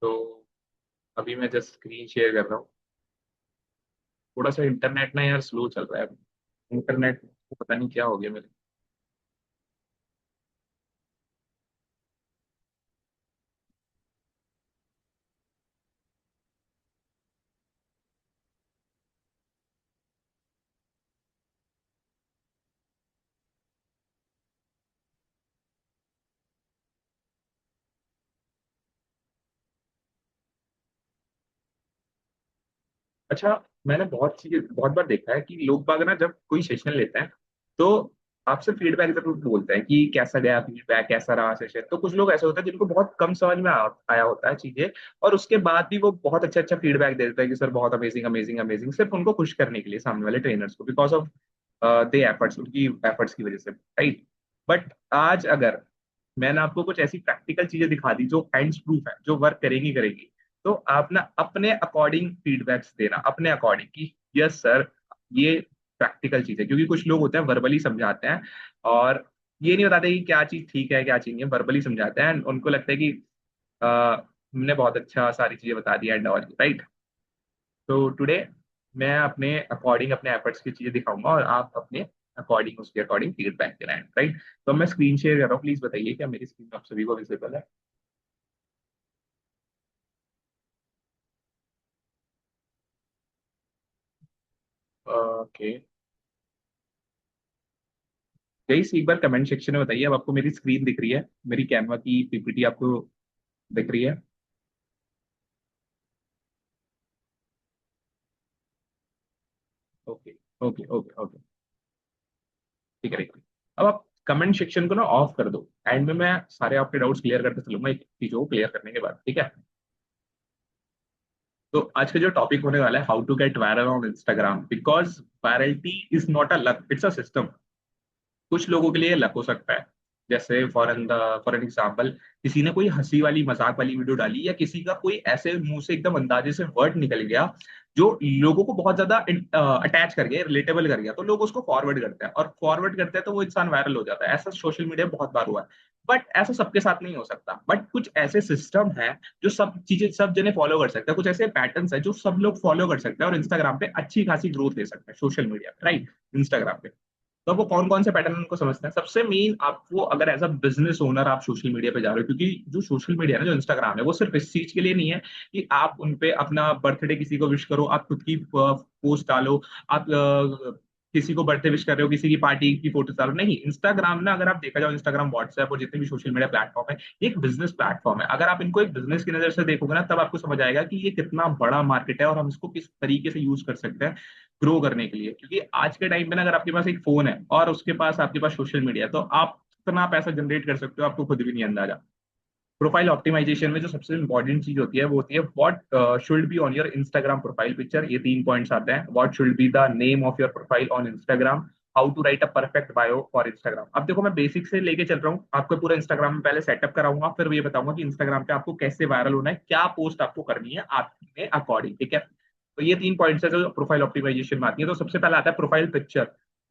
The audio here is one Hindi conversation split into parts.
तो अभी मैं जस्ट स्क्रीन शेयर कर रहा हूँ। थोड़ा सा इंटरनेट ना यार स्लो चल रहा है अभी। इंटरनेट को पता नहीं क्या हो गया मेरे। अच्छा, मैंने बहुत बार देखा है कि लोग बाग ना जब कोई सेशन लेते हैं तो आपसे फीडबैक जरूर बोलते हैं कि कैसा गया फीडबैक, कैसा रहा सेशन। तो कुछ लोग ऐसे होते हैं जिनको बहुत कम समझ में आया होता है चीजें, और उसके बाद भी वो बहुत अच्छा अच्छा फीडबैक दे देते हैं कि सर बहुत अमेजिंग अमेजिंग अमेजिंग, सिर्फ उनको खुश करने के लिए सामने वाले ट्रेनर्स को, बिकॉज ऑफ दे एफर्ट्स, उनकी एफर्ट्स की वजह से, राइट। बट आज अगर मैंने आपको कुछ ऐसी प्रैक्टिकल चीजें दिखा दी जो हैंड्स प्रूफ है, जो वर्क करेगी करेगी, तो आप ना अपने अकॉर्डिंग फीडबैक्स देना, अपने अकॉर्डिंग कि यस सर ये प्रैक्टिकल चीज है। क्योंकि कुछ लोग होते हैं वर्बली समझाते हैं और ये नहीं बताते कि क्या चीज ठीक है क्या चीज नहीं है, वर्बली समझाते हैं and उनको लगता है कि हमने बहुत अच्छा सारी चीजें बता दी एंड ऑल, राइट। तो टुडे मैं अपने अकॉर्डिंग अपने एफर्ट्स की चीजें दिखाऊंगा और आप अपने अकॉर्डिंग उसके अकॉर्डिंग फीडबैक देना है, राइट। तो मैं स्क्रीन शेयर कर रहा हूँ, प्लीज बताइए क्या मेरी स्क्रीन आप सभी को विजिबल है। ओके, गाइस एक बार कमेंट सेक्शन में बताइए अब आपको मेरी स्क्रीन दिख रही है, मेरी कैनवा की पीपीटी आपको दिख रही है। ओके ओके ओके ओके, ठीक है, ठीक है। अब आप कमेंट सेक्शन को ना ऑफ कर दो, एंड में मैं सारे आपके डाउट्स क्लियर करते चलूंगा एक चीजों को क्लियर करने के बाद, ठीक है। तो आज का जो टॉपिक होने वाला है, how to get viral on Instagram, because virality is not a luck, it's a system. कुछ लोगों के लिए लक हो सकता है, जैसे फॉर एन एग्जाम्पल किसी ने कोई हंसी वाली मजाक वाली वीडियो डाली, या किसी का कोई ऐसे मुंह से एकदम अंदाजे से वर्ड निकल गया जो लोगों को बहुत ज्यादा अटैच कर गया, रिलेटेबल कर गया, तो लोग उसको फॉरवर्ड करते हैं, और फॉरवर्ड करते हैं तो वो इंसान वायरल हो जाता है। ऐसा सोशल मीडिया बहुत बार हुआ है। बट ऐसा सबके साथ नहीं हो सकता, बट कुछ ऐसे सिस्टम है जो सब चीजें सब जने फॉलो कर सकते हैं, कुछ ऐसे पैटर्न्स है जो सब लोग फॉलो कर सकते हैं और इंस्टाग्राम पे अच्छी खासी ग्रोथ ले सकते हैं, सोशल मीडिया पे, राइट। इंस्टाग्राम पे तो वो कौन कौन से पैटर्न उनको समझते हैं। सबसे मेन आपको, अगर एज अ बिजनेस ओनर आप सोशल मीडिया पे जा रहे हो, क्योंकि जो सोशल मीडिया है ना, जो इंस्टाग्राम है, वो सिर्फ इस चीज के लिए नहीं है कि आप उन पे अपना बर्थडे किसी को विश करो, आप खुद की पोस्ट डालो, आप किसी को बर्थडे विश कर रहे हो, किसी की पार्टी की फोटो डालो, नहीं। इंस्टाग्राम ना, अगर आप देखा जाओ, इंस्टाग्राम, व्हाट्सएप और जितने भी सोशल मीडिया प्लेटफॉर्म है, ये एक बिजनेस प्लेटफॉर्म है। अगर आप इनको एक बिजनेस की नजर से देखोगे ना, तब आपको समझ आएगा कि ये कितना बड़ा मार्केट है और हम इसको किस तरीके से यूज कर सकते हैं ग्रो करने के लिए। क्योंकि आज के टाइम पे ना, अगर आपके पास एक फोन है और उसके पास आपके पास सोशल मीडिया है, तो आप कितना पैसा जनरेट कर सकते हो आपको खुद भी नहीं अंदाजा। प्रोफाइल ऑप्टिमाइजेशन में जो सबसे इंपॉर्टेंट चीज होती है वो होती है what should be on your Instagram profile picture. ये 3 पॉइंट्स आते हैं। What should be the name of your profile on Instagram, how to write a perfect bio for Instagram. अब देखो, मैं बेसिक से लेके चल रहा हूँ आपको, पूरा इंस्टाग्राम में पहले सेटअप कराऊंगा, फिर ये बताऊंगा कि इंस्टाग्राम पे आपको कैसे वायरल होना है, क्या पोस्ट आपको करनी है आपके अकॉर्डिंग, ठीक है। तो ये 3 पॉइंट्स है जो प्रोफाइल ऑप्टिमाइजेशन में आती है। तो सबसे पहले आता है प्रोफाइल पिक्चर।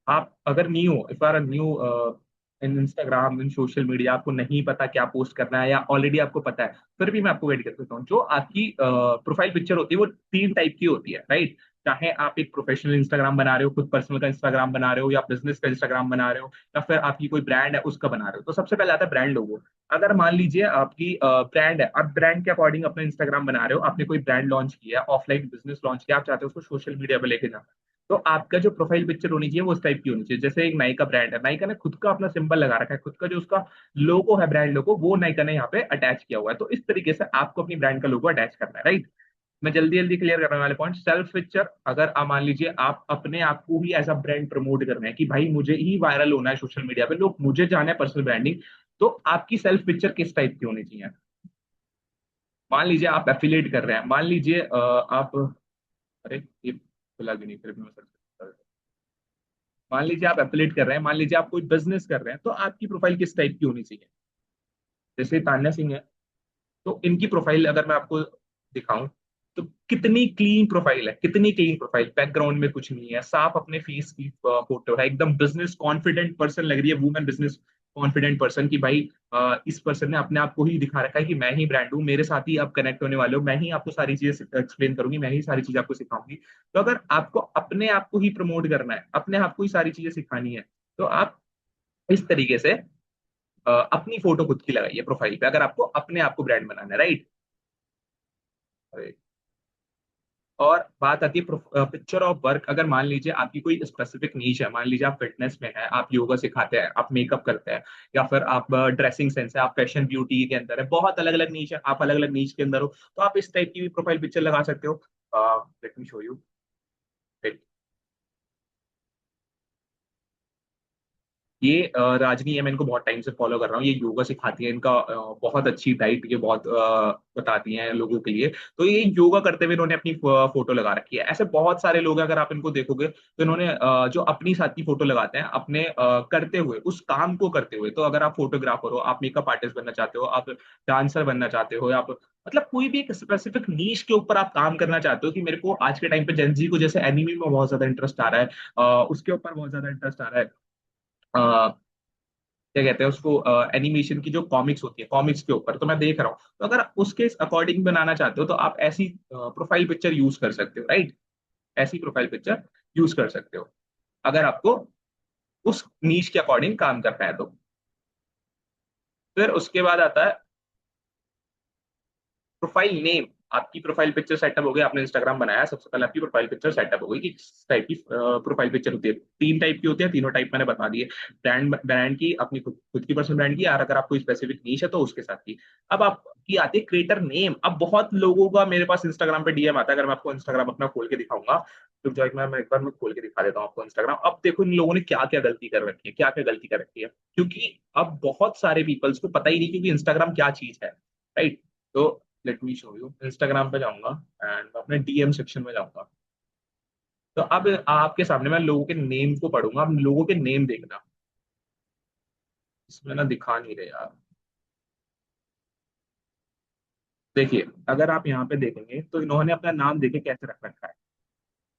आप अगर न्यू हो, if are new in Instagram, in social media, आपको नहीं पता क्या पोस्ट करना है, या ऑलरेडी आपको पता है, फिर भी मैं आपको गाइड कर देता हूँ। जो आपकी प्रोफाइल पिक्चर होती है वो 3 टाइप की होती है, राइट। चाहे आप एक प्रोफेशनल इंस्टाग्राम बना रहे हो, खुद पर्सनल का इंस्टाग्राम बना रहे हो, या बिजनेस का इंस्टाग्राम बना रहे हो, या फिर आपकी कोई ब्रांड है उसका बना रहे हो। तो सबसे पहले आता है ब्रांड लोगो। अगर मान लीजिए आपकी ब्रांड है, आप ब्रांड के अकॉर्डिंग अपना इंस्टाग्राम बना रहे हो, आपने कोई ब्रांड लॉन्च किया, ऑफलाइन बिजनेस लॉन्च किया, आप चाहते हो उसको सोशल मीडिया पे लेके जाना, तो आपका जो प्रोफाइल पिक्चर होनी चाहिए वो उस टाइप की होनी चाहिए। जैसे एक नाइका ब्रांड है, नाइका ने खुद का अपना सिंबल लगा रखा है, खुद का जो उसका लोगो है, ब्रांड लोगो, वो नाइका ने यहाँ पे अटैच किया हुआ है। तो इस तरीके से आपको अपनी ब्रांड का लोगो अटैच करना है, राइट। मैं जल्दी जल्दी क्लियर करने वाले पॉइंट। सेल्फ पिक्चर, अगर आप मान लीजिए आप अपने आप को ही एज अ ब्रांड प्रमोट कर रहे हैं कि भाई मुझे ही वायरल होना है सोशल मीडिया पे, लोग मुझे जाने पर्सनल ब्रांडिंग, तो आपकी सेल्फ पिक्चर किस टाइप की होनी चाहिए। मान लीजिए आप एफिलिएट कर रहे हैं, मान लीजिए आप, अरे ये खुला भी नहीं, फिर भी मैं सर्च कर, मान लीजिए आप एफिलिएट कर रहे हैं, मान लीजिए आप कोई बिजनेस कर रहे हैं, तो आपकी प्रोफाइल किस टाइप की होनी चाहिए। जैसे तान्या सिंह है, तो इनकी प्रोफाइल अगर मैं आपको दिखाऊं, तो कितनी क्लीन प्रोफाइल है, कितनी क्लीन प्रोफाइल, बैकग्राउंड में कुछ नहीं है, साफ अपने फेस की फोटो है, एकदम बिजनेस कॉन्फिडेंट पर्सन लग रही है, वुमेन बिजनेस कॉन्फिडेंट पर्सन कि भाई इस पर्सन ने अपने आप को ही दिखा रखा है कि मैं ही ब्रांड हूँ, मेरे साथ ही आप कनेक्ट होने वाले हो, मैं ही आपको सारी चीजें एक्सप्लेन करूंगी, मैं ही सारी चीजें आपको सिखाऊंगी। तो अगर आपको अपने आप को ही प्रमोट करना है, अपने आप को ही सारी चीजें सिखानी है, तो आप इस तरीके से अपनी फोटो खुद की लगाइए प्रोफाइल पे, अगर आपको अपने आप को ब्रांड बनाना है, राइट। और बात आती है पिक्चर ऑफ वर्क। अगर मान लीजिए आपकी कोई स्पेसिफिक नीच है, मान लीजिए आप फिटनेस में है, आप योगा सिखाते हैं, आप मेकअप करते हैं, या फिर आप ड्रेसिंग सेंस है, आप फैशन ब्यूटी के अंदर है, बहुत अलग अलग नीच है, आप अलग अलग नीच के अंदर हो, तो आप इस टाइप की भी प्रोफाइल पिक्चर लगा सकते हो। Let me show you. ये राजनी है, मैं इनको बहुत टाइम से फॉलो कर रहा हूँ, ये योगा सिखाती है, इनका बहुत अच्छी डाइट ये बहुत बताती हैं लोगों के लिए। तो ये योगा करते हुए इन्होंने अपनी फोटो लगा रखी है। ऐसे बहुत सारे लोग हैं, अगर आप इनको देखोगे तो इन्होंने जो अपनी साथ की फोटो लगाते हैं अपने करते हुए, उस काम को करते हुए। तो अगर आप फोटोग्राफर हो, आप मेकअप आर्टिस्ट बनना चाहते हो, आप डांसर बनना चाहते हो, आप मतलब कोई भी एक स्पेसिफिक नीश के ऊपर आप काम करना चाहते हो, कि मेरे को आज के टाइम पे जेंजी को जैसे एनिमी में बहुत ज्यादा इंटरेस्ट आ रहा है, उसके ऊपर बहुत ज्यादा इंटरेस्ट आ रहा है, क्या कहते हैं उसको, एनिमेशन की जो कॉमिक्स होती है, कॉमिक्स के ऊपर तो मैं देख रहा हूँ। तो अगर उसके अकॉर्डिंग बनाना चाहते हो, तो आप ऐसी प्रोफाइल पिक्चर यूज कर सकते हो, राइट। ऐसी प्रोफाइल पिक्चर यूज कर सकते हो, अगर आपको उस नीच के अकॉर्डिंग काम करना है तो। फिर उसके बाद आता है प्रोफाइल नेम। आपकी प्रोफाइल पिक्चर सेटअप हो गई, आपने इंस्टाग्राम बनाया, सबसे पहले आपकी प्रोफाइल पिक्चर सेटअप हो गई कि किस टाइप की प्रोफाइल पिक्चर होती है। तीन टाइप की होती है, तीनों टाइप मैंने बता दिए। ब्रांड ब्रांड की, अपनी खुद खुद की पर्सनल ब्रांड की, और अगर आप कोई स्पेसिफिक नीश है तो उसके साथ की। अब आपकी आती है क्रिएटर नेम। अब बहुत लोगों का मेरे पास इंस्टाग्राम पे डीएम आता है, अगर मैं आपको इंस्टाग्राम अपना खोल के दिखाऊंगा, तो जो मैं एक बार मैं खोल के दिखा देता हूँ आपको इंस्टाग्राम। अब देखो इन लोगों ने क्या क्या गलती कर रखी है, क्या क्या गलती कर रखी है, क्योंकि अब बहुत सारे पीपल्स को पता ही नहीं क्योंकि इंस्टाग्राम क्या चीज है, राइट। तो let me show you, Instagram पे जाऊंगा एंड अपने डीएम सेक्शन में जाऊंगा। तो अब आपके सामने मैं लोगों के नेम को पढ़ूंगा, अब लोगों के नेम देखना, इसमें ना दिखा नहीं रहे यार। देखिए, अगर आप यहाँ पे देखेंगे तो इन्होंने अपना नाम देखे कैसे रख रखा है,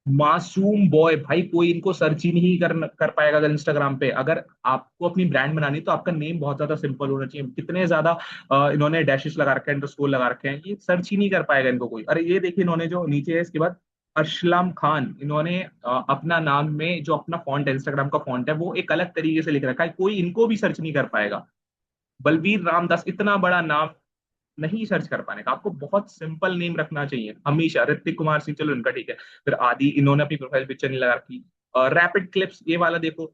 मासूम बॉय। भाई कोई इनको सर्च ही नहीं कर पाएगा अगर इंस्टाग्राम पे। अगर आपको अपनी ब्रांड बनानी तो आपका नेम बहुत ज्यादा सिंपल होना चाहिए। कितने ज्यादा इन्होंने डैशेस लगा रखे हैं, अंडरस्कोर लगा रखे हैं, ये सर्च ही नहीं कर पाएगा इनको कोई। अरे ये देखिए, इन्होंने जो नीचे है इसके बाद अरशलाम खान, इन्होंने अपना नाम में जो अपना फॉन्ट है, इंस्टाग्राम का फॉन्ट है, वो एक अलग तरीके से लिख रखा है, कोई इनको भी सर्च नहीं कर पाएगा। बलवीर रामदास, इतना बड़ा नाम नहीं सर्च कर पाने का। आपको बहुत सिंपल नेम रखना चाहिए हमेशा। ऋतिक कुमार सिंह, चलो इनका ठीक है। फिर आदि, इन्होंने अपनी प्रोफाइल पिक्चर नहीं लगा रखी। रैपिड क्लिप्स, ये वाला देखो।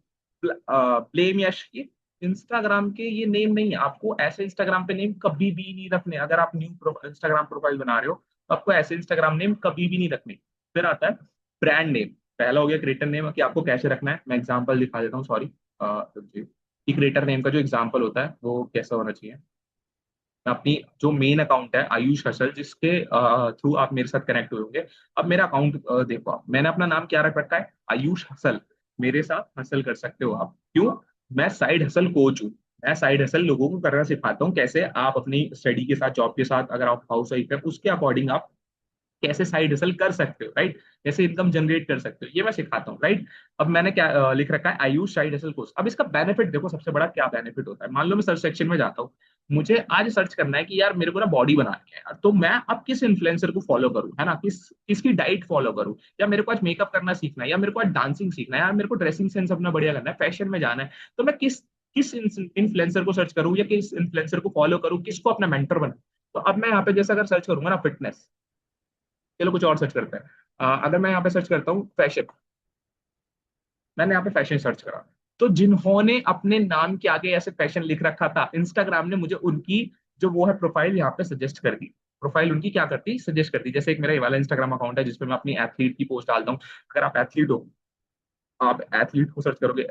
ब्लेम यश, ये इंस्टाग्राम के ये नेम नहीं है। आपको ऐसे इंस्टाग्राम पे नेम कभी भी नहीं रखने, अगर आप न्यू इंस्टाग्राम प्रोफाइल बना रहे हो तो आपको ऐसे इंस्टाग्राम नेम कभी भी नहीं रखने। फिर आता है ब्रांड नेम। पहला हो गया क्रिएटर नेम, कि आपको कैसे रखना है। मैं एग्जांपल दिखा देता हूँ, सॉरी। कि क्रिएटर नेम का जो एग्जांपल होता है वो कैसा होना चाहिए। अपनी जो मेन अकाउंट है आयुष हसल, जिसके थ्रू आप मेरे साथ कनेक्ट हुए होंगे। अब मेरा अकाउंट देखो आप, मैंने अपना नाम क्या रख रखा है, आयुष हसल। मेरे साथ हसल कर सकते हो आप, क्यों? मैं साइड हसल कोच हूँ। मैं साइड हसल लोगों को करना सिखाता हूँ, कैसे आप अपनी स्टडी के साथ, जॉब के साथ, अगर आप हाउस वाइफ है उसके अकॉर्डिंग आप कैसे साइड हसल कर सकते हो, राइट। कैसे इनकम जनरेट कर सकते हो, ये मैं सिखाता हूँ, राइट। अब मैंने क्या लिख रखा है, आयुष साइड हसल कोर्स। अब इसका बेनिफिट देखो, सबसे बड़ा क्या बेनिफिट होता है। मान लो मैं सर्च सेक्शन में जाता हूँ, मुझे आज सर्च करना है कि यार मेरे को ना बॉडी बनानी है यार, तो मैं अब किस इन्फ्लुएंसर को फॉलो करूँ, है ना, किसकी डाइट फॉलो करूँ, या मेरे को आज मेकअप करना सीखना है, या मेरे को आज डांसिंग सीखना है, या मेरे को ड्रेसिंग सेंस अपना बढ़िया करना है, फैशन में जाना है, तो मैं किस किस इन्फ्लुएंसर को सर्च करूँ, या किस इन्फ्लुएंसर को फॉलो करूँ, किसको अपना मेंटर बनाऊं। तो अब मैं यहाँ पे जैसे अगर सर्च करूंगा ना फिटनेस, चलो कुछ और सर्च करते हैं। अगर मैं यहाँ पे सर्च करता हूँ फैशन, मैंने यहाँ पे फैशन सर्च करा, तो जिन्होंने अपने नाम के आगे ऐसे फैशन लिख रखा था, इंस्टाग्राम ने मुझे उनकी जो वो है प्रोफाइल यहाँ पे सजेस्ट कर दी। प्रोफाइल उनकी क्या करती, सजेस्ट करती। जैसे एक मेरा ये वाला इंस्टाग्राम अकाउंट है जिसपे मैं अपनी एथलीट की पोस्ट डालता हूँ। अगर आप एथलीट हो, आप एथलीट को सर्च करोगे,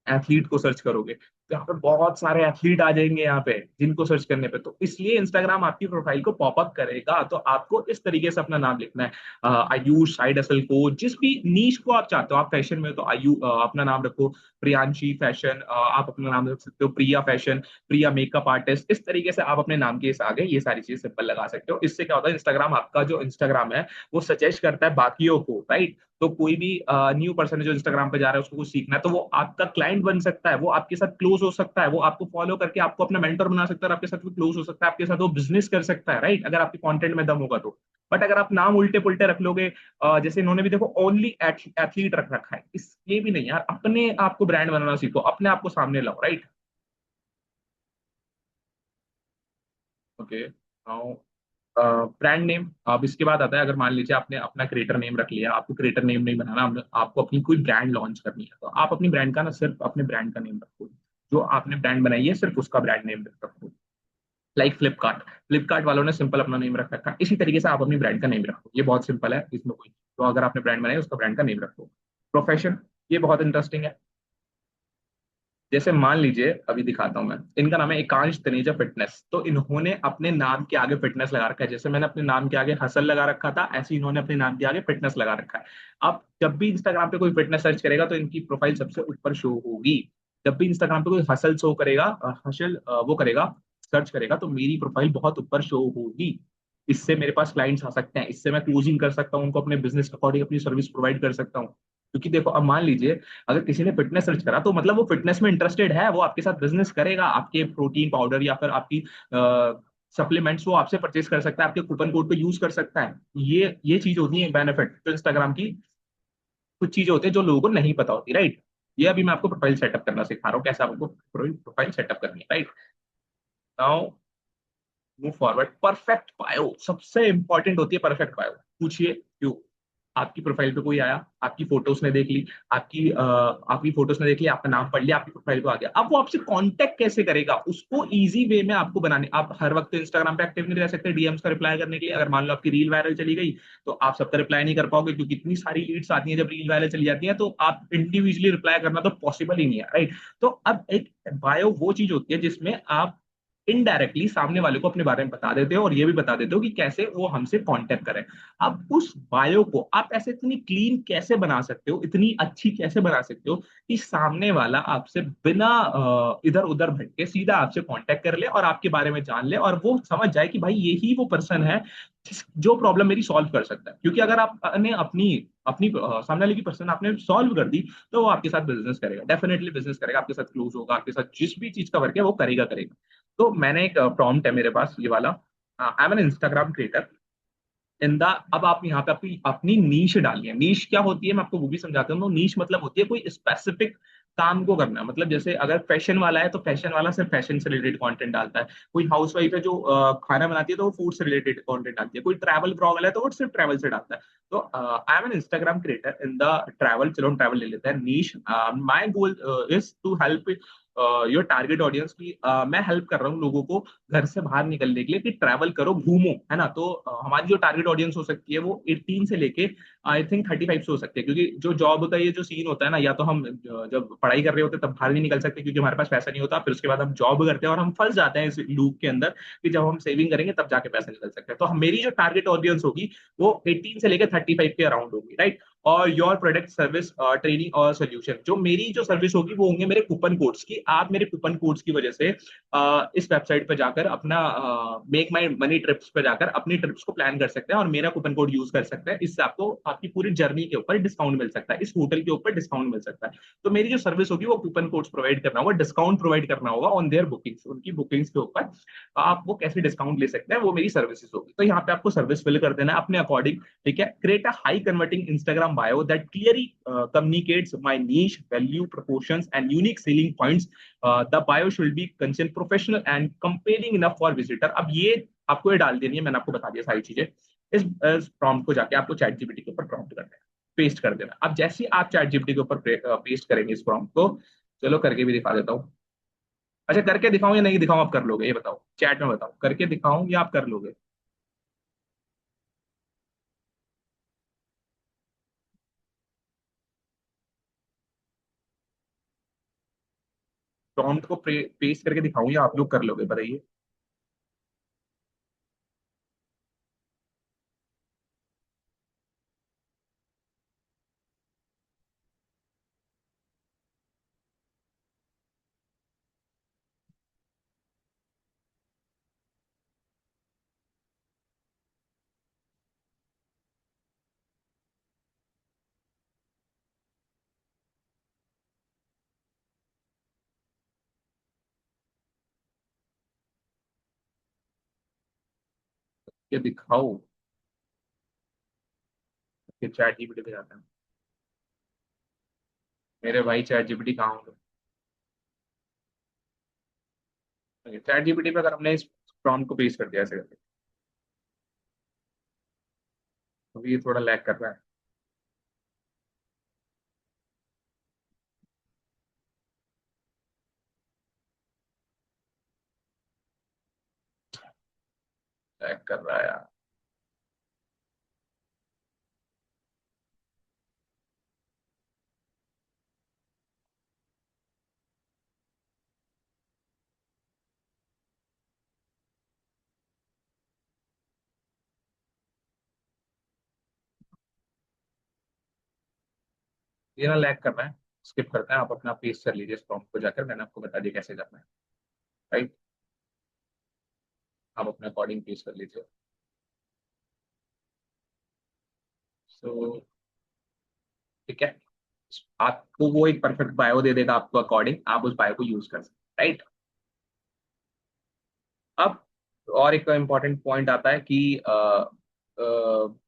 एथलीट को सर्च करोगे तो यहाँ पे बहुत सारे एथलीट आ जाएंगे यहाँ पे, जिनको सर्च करने पे। तो इसलिए इंस्टाग्राम आपकी प्रोफाइल को पॉपअप करेगा। तो आपको इस तरीके से अपना नाम लिखना है, आयुष साइड असल को। जिस भी नीश को आप चाहते हो, आप फैशन में हो तो अपना नाम रखो प्रियांशी फैशन। आप अपना नाम रख सकते हो प्रिया फैशन, प्रिया मेकअप आर्टिस्ट। इस तरीके से आप अपने नाम के इस आगे ये सारी चीजें सिंपल लगा सकते हो। इससे क्या होता है, इंस्टाग्राम, आपका जो इंस्टाग्राम है वो सजेस्ट करता है बाकियों को, राइट। तो कोई भी न्यू पर्सन है जो इंस्टाग्राम पे जा रहा है, उसको कुछ सीखना है, तो वो आपका क्लाइंट बन सकता है, वो आपके साथ क्लोज क्लोज हो सकता है, वो आपको फॉलो करके आपको अपना मेंटर बना सकता है और आपके साथ वो क्लोज हो सकता है, आपके साथ वो बिजनेस कर सकता है, राइट, अगर आपके कंटेंट में दम होगा तो। बट अगर आप नाम उल्टे पुल्टे रख लोगे, जैसे इन्होंने भी देखो ओनली एथलीट रख रखा है, इस ये भी नहीं यार, अपने आप को ब्रांड बनाना सीखो, अपने आप को सामने लाओ, right. Okay, now brand name. अब इसके बाद आता है, अगर मान लीजिए आपने अपना क्रिएटर नेम रख लिया, आपको क्रिएटर नेम नहीं बनाना, आपको अपनी कोई ब्रांड लॉन्च करनी है, तो आप अपनी ब्रांड का ना सिर्फ अपने ब्रांड का नेम रखो, जो आपने ब्रांड बनाई है सिर्फ उसका ब्रांड नेम रखो। लाइक फ्लिपकार्ट, फ्लिपकार्ट वालों ने सिंपल अपना नेम रख रखा है, इसी तरीके से आप अपनी ब्रांड का नेम रखो, ये बहुत सिंपल है, इसमें कोई, तो अगर आपने ब्रांड बनाई उसका ब्रांड का नेम रखो। प्रोफेशन, ये बहुत इंटरेस्टिंग है। जैसे मान लीजिए, अभी दिखाता हूं मैं, इनका नाम है एकांश तनेजा फिटनेस, तो इन्होंने अपने नाम के आगे फिटनेस लगा रखा है, जैसे मैंने अपने नाम के आगे हसल लगा रखा था, ऐसे ही इन्होंने अपने नाम के आगे फिटनेस लगा रखा है। अब जब भी इंस्टाग्राम पे कोई फिटनेस सर्च करेगा तो इनकी प्रोफाइल सबसे ऊपर शो होगी। जब भी इंस्टाग्राम पे कोई हसल शो करेगा, हसल वो करेगा, सर्च करेगा, तो मेरी प्रोफाइल बहुत ऊपर शो होगी। इससे मेरे पास क्लाइंट्स आ सकते हैं, इससे मैं क्लोजिंग कर सकता हूँ, उनको अपने बिजनेस अकॉर्डिंग अपनी सर्विस प्रोवाइड कर सकता हूँ। क्योंकि देखो, अब मान लीजिए अगर किसी ने फिटनेस सर्च करा, तो मतलब वो फिटनेस में इंटरेस्टेड है, वो आपके साथ बिजनेस करेगा, आपके प्रोटीन पाउडर या फिर आपकी सप्लीमेंट्स वो आपसे परचेज कर सकता है, आपके कूपन कोड को यूज कर सकता है। ये चीज होती है बेनिफिट, तो इंस्टाग्राम की कुछ चीजें होती है जो लोगों को नहीं पता होती, राइट। ये अभी मैं आपको प्रोफाइल सेटअप करना सिखा रहा हूँ, कैसे आपको प्रोफाइल सेटअप करनी है, right. Now move forward, perfect bio सबसे इंपॉर्टेंट होती है, परफेक्ट बायो। पूछिए क्यों? आपकी प्रोफाइल पे कोई आया, आपकी फोटोज ने देख ली, आपकी फोटोज ने देख ली, आपका नाम पढ़ लिया, आपकी प्रोफाइल पे आ गया, अब वो आपसे कांटेक्ट कैसे करेगा, उसको इजी वे में आपको बनाने, आप हर वक्त इंस्टाग्राम पे एक्टिव नहीं रह सकते डीएम्स का रिप्लाई करने के लिए, अगर मान लो आपकी रील वायरल चली गई, तो आप सबका रिप्लाई नहीं कर पाओगे, क्योंकि इतनी सारी लीड्स आती हैं जब रील वायरल चली जाती है, तो आप इंडिविजुअली रिप्लाई करना तो पॉसिबल ही नहीं है, राइट। तो अब एक बायो वो चीज होती है जिसमें आप इनडायरेक्टली सामने वाले को अपने बारे में बता देते हो, और ये भी बता देते हो कि कैसे वो हमसे कांटेक्ट करें। अब उस बायो को आप ऐसे इतनी क्लीन कैसे बना सकते हो, इतनी अच्छी कैसे बना सकते हो, कि सामने वाला आपसे बिना इधर उधर भटके सीधा आपसे कांटेक्ट कर ले और आपके बारे में जान ले, और वो समझ जाए कि भाई यही वो पर्सन है जो प्रॉब्लम मेरी सॉल्व कर सकता है। क्योंकि अगर आपने अपनी अपनी सामने वाले की पर्सन आपने सॉल्व कर दी, तो वो आपके साथ बिजनेस करेगा, डेफिनेटली बिजनेस करेगा, आपके साथ क्लोज होगा, आपके साथ जिस भी चीज का वर्क है वो करेगा करेगा। तो मैंने एक प्रॉम्प्ट है मेरे पास, ये वाला, आई am an Instagram creator in the, अब आप यहाँ पे अपनी अपनी नीश डालिए। नीश क्या होती है मैं आपको वो भी समझाता हूँ। नीश मतलब होती है कोई स्पेसिफिक काम को करना, मतलब जैसे अगर फैशन वाला है तो फैशन वाला सिर्फ फैशन से रिलेटेड कंटेंट डालता है, कोई हाउसवाइफ है जो खाना बनाती है तो वो फूड से रिलेटेड कंटेंट डालती है, कोई ट्रैवल ब्लॉगर है तो वो सिर्फ ट्रैवल से डालता है। तो I am an Instagram creator in the travel, चलो हम ट्रैवल ले लेते हैं। Niche, my goal is to help your target audience की, मैं हेल्प कर रहा हूँ लोगों को घर से बाहर निकलने के लिए, कि ट्रैवल करो, घूमो, है ना। तो हमारी जो टारगेट ऑडियंस हो सकती है वो 18 से लेके आई थिंक 35 से हो सकती है, क्योंकि जो जॉब का ये जो सीन होता है ना, या तो हम जब पढ़ाई कर रहे होते हैं तब बाहर नहीं निकल सकते क्योंकि हमारे पास पैसा नहीं होता, फिर उसके बाद हम जॉब करते हैं और हम फंस जाते हैं इस लूप के अंदर, कि जब हम सेविंग करेंगे तब जाके पैसे निकल सकते हैं। तो मेरी जो टारगेट ऑडियंस होगी वो 18 से लेकर 35 के अराउंड होगी, राइट। और योर प्रोडक्ट सर्विस ट्रेनिंग और सोल्यूशन, जो मेरी जो सर्विस होगी वो होंगे मेरे कूपन कोड्स की, आप मेरे कूपन कोड्स की वजह से इस वेबसाइट पे जाकर अपना मेक माई मनी ट्रिप्स पे जाकर अपनी ट्रिप्स को प्लान कर सकते हैं और मेरा कूपन कोड यूज कर सकते हैं। इससे आपको आपकी पूरी जर्नी के ऊपर डिस्काउंट मिल सकता है, इस होटल के ऊपर डिस्काउंट मिल सकता है। तो मेरी जो सर्विस होगी वो कूपन कोड्स प्रोवाइड करना होगा, डिस्काउंट प्रोवाइड करना होगा ऑन देयर बुकिंग्स, उनकी बुकिंग्स के ऊपर आप वो कैसे डिस्काउंट ले सकते हैं, वो मेरी सर्विसेज होगी। तो यहाँ पे आपको सर्विस फिल कर देना है अपने अकॉर्डिंग, ठीक है। Create a high converting Instagram bio that clearly communicates my niche, value, proportions, and unique selling points. The bio should be consistent, professional, and compelling enough for visitor. अब ये आपको ये डाल देनी है, मैंने आपको बता दिया सारी चीजें। इस प्रॉम्प्ट को जाके आपको चैट जीपीटी के ऊपर प्रॉम्प्ट करना है, पेस्ट कर देना। अब जैसे ही आप चैट जीपीटी के ऊपर पेस्ट करेंगे इस प्रॉम्प्ट को, चलो करके भी दिखा देता हूँ। अच्छा, करके दिखाऊं या नहीं दिखाऊं, आप कर लोगे, ये बताओ चैट में बताओ, करके दिखाऊं या आप कर लोगे? प्रॉम्प्ट को पेस्ट करके दिखाऊं या आप लोग कर लोगे, बताइए। ये दिखाओ कि चैट जीपीटी पे जाता है। मेरे भाई चैट जीपीटी कहाँ होगा? चैट जीपीटी पे अगर हमने इस प्रॉम्प्ट को पेस्ट कर दिया ऐसे करके, तो ये थोड़ा लैग कर रहा है। लैग कर रहा है यार। ये ना लैग कर रहा है। स्किप करते हैं, आप अपना पेस्ट कर लीजिए इस प्रॉम्प्ट को जाकर, मैंने आपको बता दिया कैसे करना है। राइट। आप अपने अकॉर्डिंग पेस्ट कर लीजिए। सो ठीक है। आपको वो एक परफेक्ट बायो दे देगा आपको अकॉर्डिंग, आप उस बायो को यूज कर सकते हैं। राइट। अब और एक इंपॉर्टेंट पॉइंट आता है कि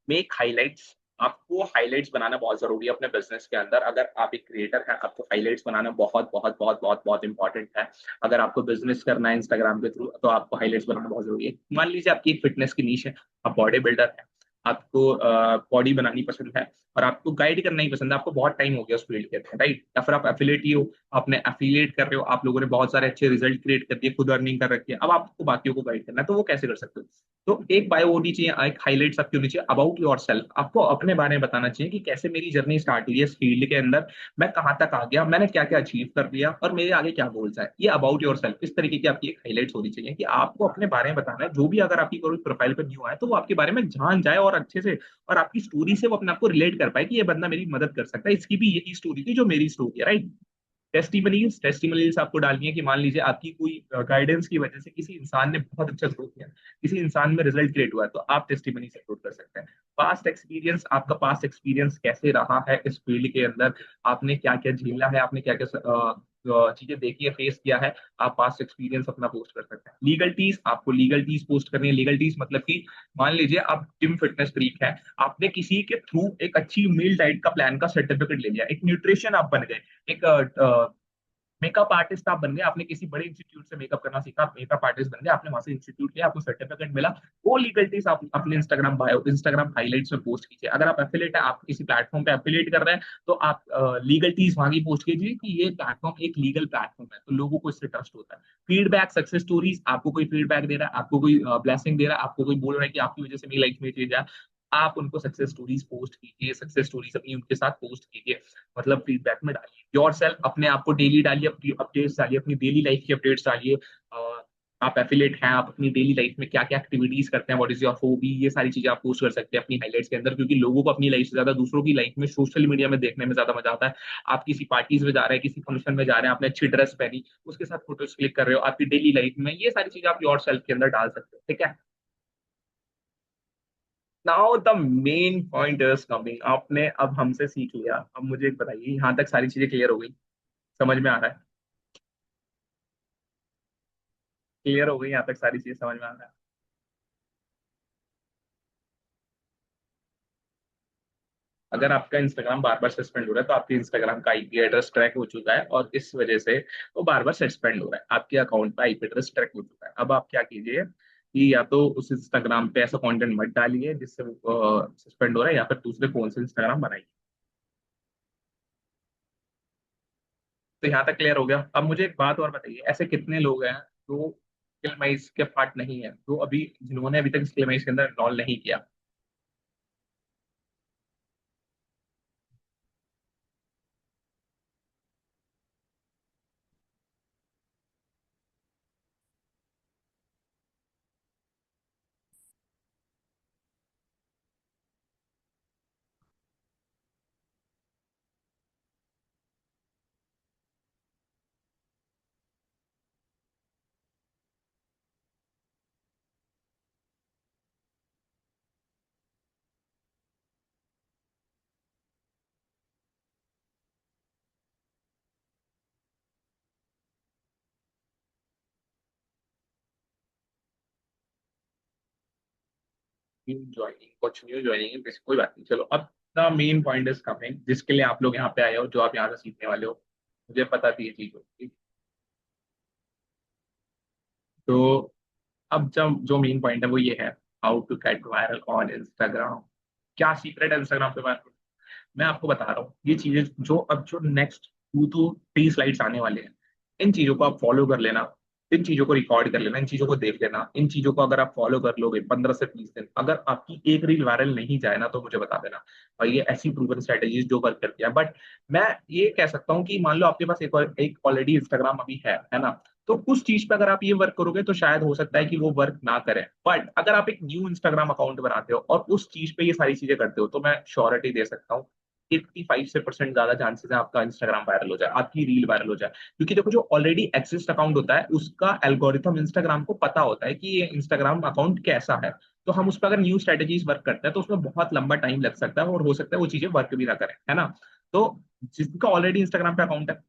मेक हाइलाइट्स। आपको हाइलाइट्स बनाना बहुत जरूरी है अपने बिजनेस के अंदर। अगर आप एक क्रिएटर हैं, आपको हाइलाइट्स बनाना बहुत बहुत बहुत बहुत बहुत इंपॉर्टेंट है। अगर आपको बिजनेस करना है इंस्टाग्राम के थ्रू, तो आपको हाइलाइट्स बनाना बहुत जरूरी है। मान लीजिए आपकी एक फिटनेस की नीश है, आप बॉडी बिल्डर है, आपको बॉडी बनानी पसंद है, और आपको गाइड करना ही पसंद है, आपको बहुत टाइम हो गया उस फील्ड के अंदर, राइट। या फिर आप एफिलेट ही हो, आपने एफिलिएट कर रहे हो, आप लोगों ने बहुत सारे अच्छे रिजल्ट क्रिएट कर दिए, खुद अर्निंग कर रखी है, अब आपको बाकियों को गाइड करना है, तो वो कैसे कर सकते हो? तो एक बायो होनी चाहिए, एक हाईलाइट्स आपकी होनी चाहिए अबाउट योर सेल्फ। आपको अपने बारे में बताना चाहिए कि कैसे मेरी जर्नी स्टार्ट हुई है इस फील्ड के अंदर, मैं कहाँ तक आ गया, मैंने क्या क्या अचीव कर लिया, और मेरे आगे क्या गोल्स है। ये अबाउट योर सेल्फ इस तरीके की आपकी एक हाईलाइट्स होनी चाहिए कि आपको अपने बारे में बताना है। जो भी अगर आपकी कोई प्रोफाइल पर न्यू आए, तो वो आपके बारे में जान जाए और अच्छे से, और आपकी स्टोरी से वो अपने आप को रिलेट कर पाए कि ये बंदा मेरी मदद कर सकता है, इसकी भी यही स्टोरी थी जो मेरी स्टोरी है, राइट। टेस्टिमोनियल्स, टेस्टिमोनियल्स आपको डालनी है कि मान लीजिए आपकी कोई गाइडेंस की वजह से किसी इंसान ने बहुत अच्छा ग्रो किया, किसी इंसान में रिजल्ट क्रिएट हुआ है, तो आप टेस्टिमोनी से अपलोड कर सकते हैं। पास्ट एक्सपीरियंस, आपका पास्ट एक्सपीरियंस कैसे रहा है इस फील्ड के अंदर, आपने क्या क्या झेला है, आपने क्या क्या चीजें देखी है, फेस किया है, आप पास्ट एक्सपीरियंस अपना पोस्ट कर सकते हैं। लीगलिटीज, आपको लीगलिटीज पोस्ट करनी है। लीगलिटीज मतलब कि मान लीजिए आप जिम फिटनेस फ्रीक है, आपने किसी के थ्रू एक अच्छी मील डाइट का प्लान का सर्टिफिकेट ले लिया, एक न्यूट्रिशन आप बन गए, एक मेकअप आर्टिस्ट आप बन गए, आपने किसी बड़े इंस्टीट्यूट से मेकअप करना सीखा, आप मेकअप आर्टिस्ट बन गए, आपने वहां से इंस्टीट्यूट लिया, आपको सर्टिफिकेट मिला। वो लीगलिटीज आप अपने इंस्टाग्राम बायो, इंस्टाग्राम हाइलाइट्स में पोस्ट कीजिए। अगर आप एफिलेट है, आप किसी प्लेटफॉर्म पे एफिलेट कर रहे हैं, तो आप लीगलिटीज वहां की पोस्ट कीजिए कि ये प्लेटफॉर्म एक लीगल प्लेटफॉर्म है, तो लोगों को इससे ट्रस्ट होता है। फीडबैक, सक्सेस स्टोरीज, आपको कोई फीडबैक दे रहा है, आपको कोई ब्लेसिंग दे रहा है, आपको कोई बोल रहा है कि आपकी वजह से मेरी लाइफ में चेंज आया, आप उनको सक्सेस स्टोरीज पोस्ट कीजिए, सक्सेस स्टोरीज अपनी उनके साथ पोस्ट कीजिए, मतलब फीडबैक में डालिए। योर सेल्फ, अपने आप को डेली डालिए, अपनी अपडेट्स डालिए, अपनी डेली लाइफ की अपडेट्स डालिए। आप एफिलेट हैं, आप अपनी डेली लाइफ में क्या क्या एक्टिविटीज करते हैं, व्हाट इज योर हॉबी, ये सारी चीजें आप पोस्ट कर सकते हैं अपनी हाइलाइट्स के अंदर, क्योंकि लोगों को अपनी लाइफ से ज्यादा दूसरों की लाइफ में सोशल मीडिया में देखने में ज्यादा मजा आता है। आप किसी पार्टीज में जा रहे हैं, किसी फंक्शन में जा रहे हैं, आपने अच्छी ड्रेस पहनी, उसके साथ फोटोज क्लिक कर रहे हो आपकी डेली लाइफ में, ये सारी चीजें आप योर सेल्फ के अंदर डाल सकते हो, ठीक है। Now the main point is coming. आपने अब हमसे सीख लिया, अब मुझे एक बताइए, यहाँ तक सारी चीजें क्लियर हो गई, समझ में आ रहा है? क्लियर हो गई यहाँ तक सारी चीजें, समझ में आ रहा है? अगर आपका इंस्टाग्राम बार बार सस्पेंड हो रहा है, तो आपके इंस्टाग्राम का आईपी एड्रेस ट्रैक हो चुका है, और इस वजह से वो बार बार सस्पेंड हो रहा है, आपके अकाउंट का आईपी एड्रेस ट्रैक हो चुका है। अब आप क्या कीजिए कि या तो उस इंस्टाग्राम पे ऐसा कंटेंट मत डालिए जिससे सस्पेंड हो रहा है, या फिर दूसरे फोन से इंस्टाग्राम बनाइए। तो यहाँ तक क्लियर हो गया। अब मुझे एक बात और बताइए, ऐसे कितने लोग हैं जो स्किल के पार्ट नहीं है, जो अभी, जिन्होंने अभी तक स्किल के अंदर इन्वॉल्व नहीं किया? न्यू ज्वाइनिंग है, कोई बात नहीं। चलो अब the main point is coming, जिसके लिए आप लोग यहाँ पे आए हो, जो आप यहाँ से सीखने वाले हो। मुझे पता थी ये चीज होगी। तो अब जब जो मेन पॉइंट है वो ये है, how to get viral on Instagram. क्या सीक्रेट है इंस्टाग्राम पे वायरल? मैं आपको बता रहा हूँ ये चीजें, जो अब जो नेक्स्ट 2 to 3 स्लाइड्स आने वाले हैं, इन चीजों को आप फॉलो कर लेना। इन चीजों को रिकॉर्ड कर लेना, इन चीजों को देख लेना। इन चीजों को अगर आप फॉलो कर लोगे 15 से 20 दिन, अगर आपकी एक रील वायरल नहीं जाए ना, तो मुझे बता देना। और ये ऐसी प्रूवन स्ट्रेटेजीज जो वर्क करती है। बट मैं ये कह सकता हूँ कि मान लो आपके पास एक ऑलरेडी इंस्टाग्राम अभी है ना, तो उस चीज पे अगर आप ये वर्क करोगे तो शायद हो सकता है कि वो वर्क ना करे। बट अगर आप एक न्यू इंस्टाग्राम अकाउंट बनाते हो और उस चीज पे ये सारी चीजें करते हो, तो मैं श्योरिटी दे सकता हूँ 85% ज्यादा चांसेस है आपका इंस्टाग्राम वायरल हो जाए, आपकी रील वायरल हो जाए। क्योंकि देखो, जो ऑलरेडी एक्सिस्ट अकाउंट होता है उसका एल्गोरिथम इंस्टाग्राम को पता होता है कि ये इंस्टाग्राम अकाउंट कैसा है। तो हम उस पर अगर न्यू स्ट्रेटेजीज वर्क करते हैं तो उसमें बहुत लंबा टाइम लग सकता है, और हो सकता है वो चीजें वर्क भी ना करें, है ना। तो जिसका ऑलरेडी इंस्टाग्राम पे अकाउंट है,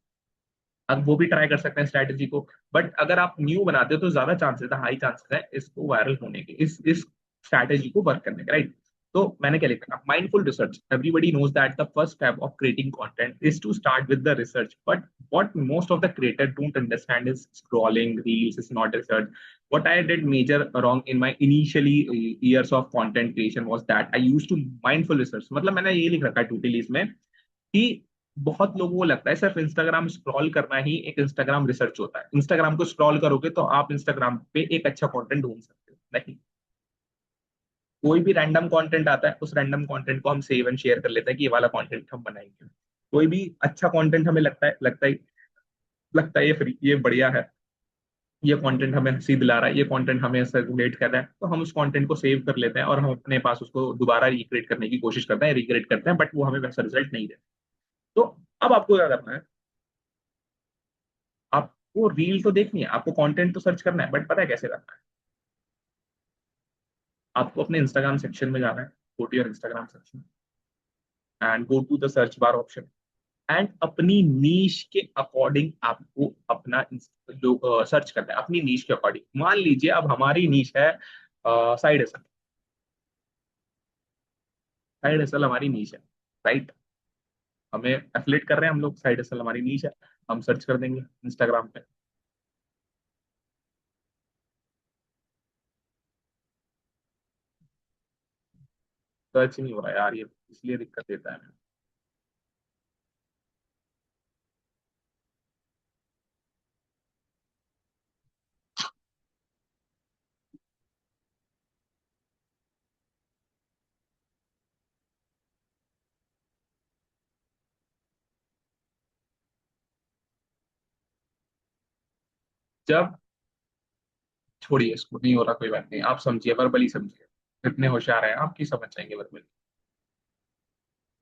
अब वो भी ट्राई कर सकते हैं स्ट्रैटेजी को। बट अगर आप न्यू बनाते हो तो ज्यादा चांसेस है, हाई चांसेस है इसको वायरल होने के, इस स्ट्रैटेजी को वर्क करने के, राइट। तो मैंने क्या लिखा, mindful research, everybody knows that the first step of creating content is to start with the research, but what most of the creators don't understand is scrolling reels is not research. What I did major wrong in my initially years of content creation was that I used to mindful research, मतलब मैंने ये लिख रखा है टोटली इसमें कि बहुत लोगों को लगता है सिर्फ इंस्टाग्राम स्क्रॉल करना ही एक इंस्टाग्राम रिसर्च होता है। इंस्टाग्राम को स्क्रॉल करोगे तो आप इंस्टाग्राम पे एक अच्छा कंटेंट ढूंढ सकते हो, नहीं। कोई भी रैंडम कंटेंट आता है, उस रैंडम कंटेंट को हम सेव एंड शेयर कर लेते हैं कि ये वाला कंटेंट हम बनाएंगे। कोई भी अच्छा कंटेंट हमें लगता है ये फ्री, ये बढ़िया है, ये कंटेंट हमें हंसी दिला रहा है, ये कंटेंट हमें ऐसा रिलेट कर रहा है, तो हम उस कंटेंट को सेव कर लेते हैं और हम अपने पास उसको दोबारा रिक्रिएट करने की कोशिश करते हैं, रिक्रिएट करते हैं, बट वो हमें वैसा रिजल्ट नहीं देता। तो अब आपको क्या करना है, आपको रील तो देखनी है, आपको कंटेंट तो सर्च करना है, बट पता है कैसे करना है? आपको अपने इंस्टाग्राम सेक्शन में जाना है, go to your Instagram section and go to the search bar option, and अपनी नीश के अकॉर्डिंग आपको अपना जो सर्च करना है, अपनी नीश के अकॉर्डिंग। मान लीजिए अब हमारी नीश है साइड हसल। साइड हसल हमारी नीश है, राइट। हमें एफिलेट कर रहे हैं हम लोग, साइड हसल हमारी नीश है। हम सर्च कर देंगे इंस्टाग्राम पे। सर्च नहीं हो रहा यार, ये इसलिए दिक्कत देता है। जब छोड़िए, इसको नहीं हो रहा, कोई बात नहीं, आप समझिए, वर्बली समझिए, इतने होशियार हैं आपकी, समझ जाएंगे वर्बली।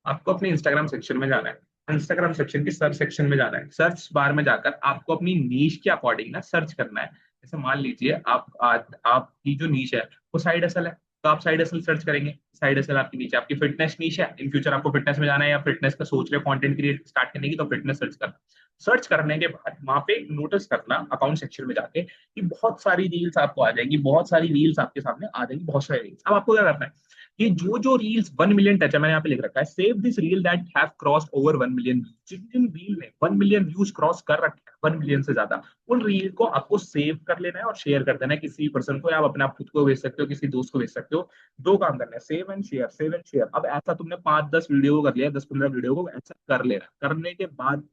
आपको अपने इंस्टाग्राम सेक्शन में जाना है, इंस्टाग्राम सेक्शन की सर्च सेक्शन में जाना है, सर्च बार में जाकर आपको अपनी नीश के अकॉर्डिंग ना सर्च करना है। जैसे मान लीजिए आपकी जो नीश है वो साइड हसल है, तो आप साइड हसल सर्च करेंगे। साइड हसल आपकी नीचे, आपकी फिटनेस नीश है, इन फ्यूचर आपको फिटनेस में जाना है या फिटनेस का सोच रहे हो कंटेंट क्रिएट स्टार्ट करने की, तो फिटनेस सर्च करना। सर्च करने के बाद वहां पे नोटिस करना अकाउंट सेक्शन में जाके कि बहुत सारी रील्स आपको आ जाएंगी, बहुत सारी रील्स आपके सामने आ जाएंगी, बहुत सारी रील्स। अब आपको क्या करना है कि जो जो रील्स 1 मिलियन टच है, मैंने यहाँ पे लिख रखा है, save this reel that have crossed over 1 million. जिन जिन रील ने 1 मिलियन व्यूज क्रॉस कर रखे हैं, 1 मिलियन से ज्यादा, उन रील को आपको सेव कर लेना है और शेयर कर देना है किसी पर्सन को, या आप अपने आप खुद को भेज सकते हो, किसी दोस्त को भेज सकते हो। दो काम करना है, save and share, save and share. अब ऐसा तुमने 5-10 वीडियो को कर लिया, 10-15 वीडियो को ऐसा कर लेना, करने के बाद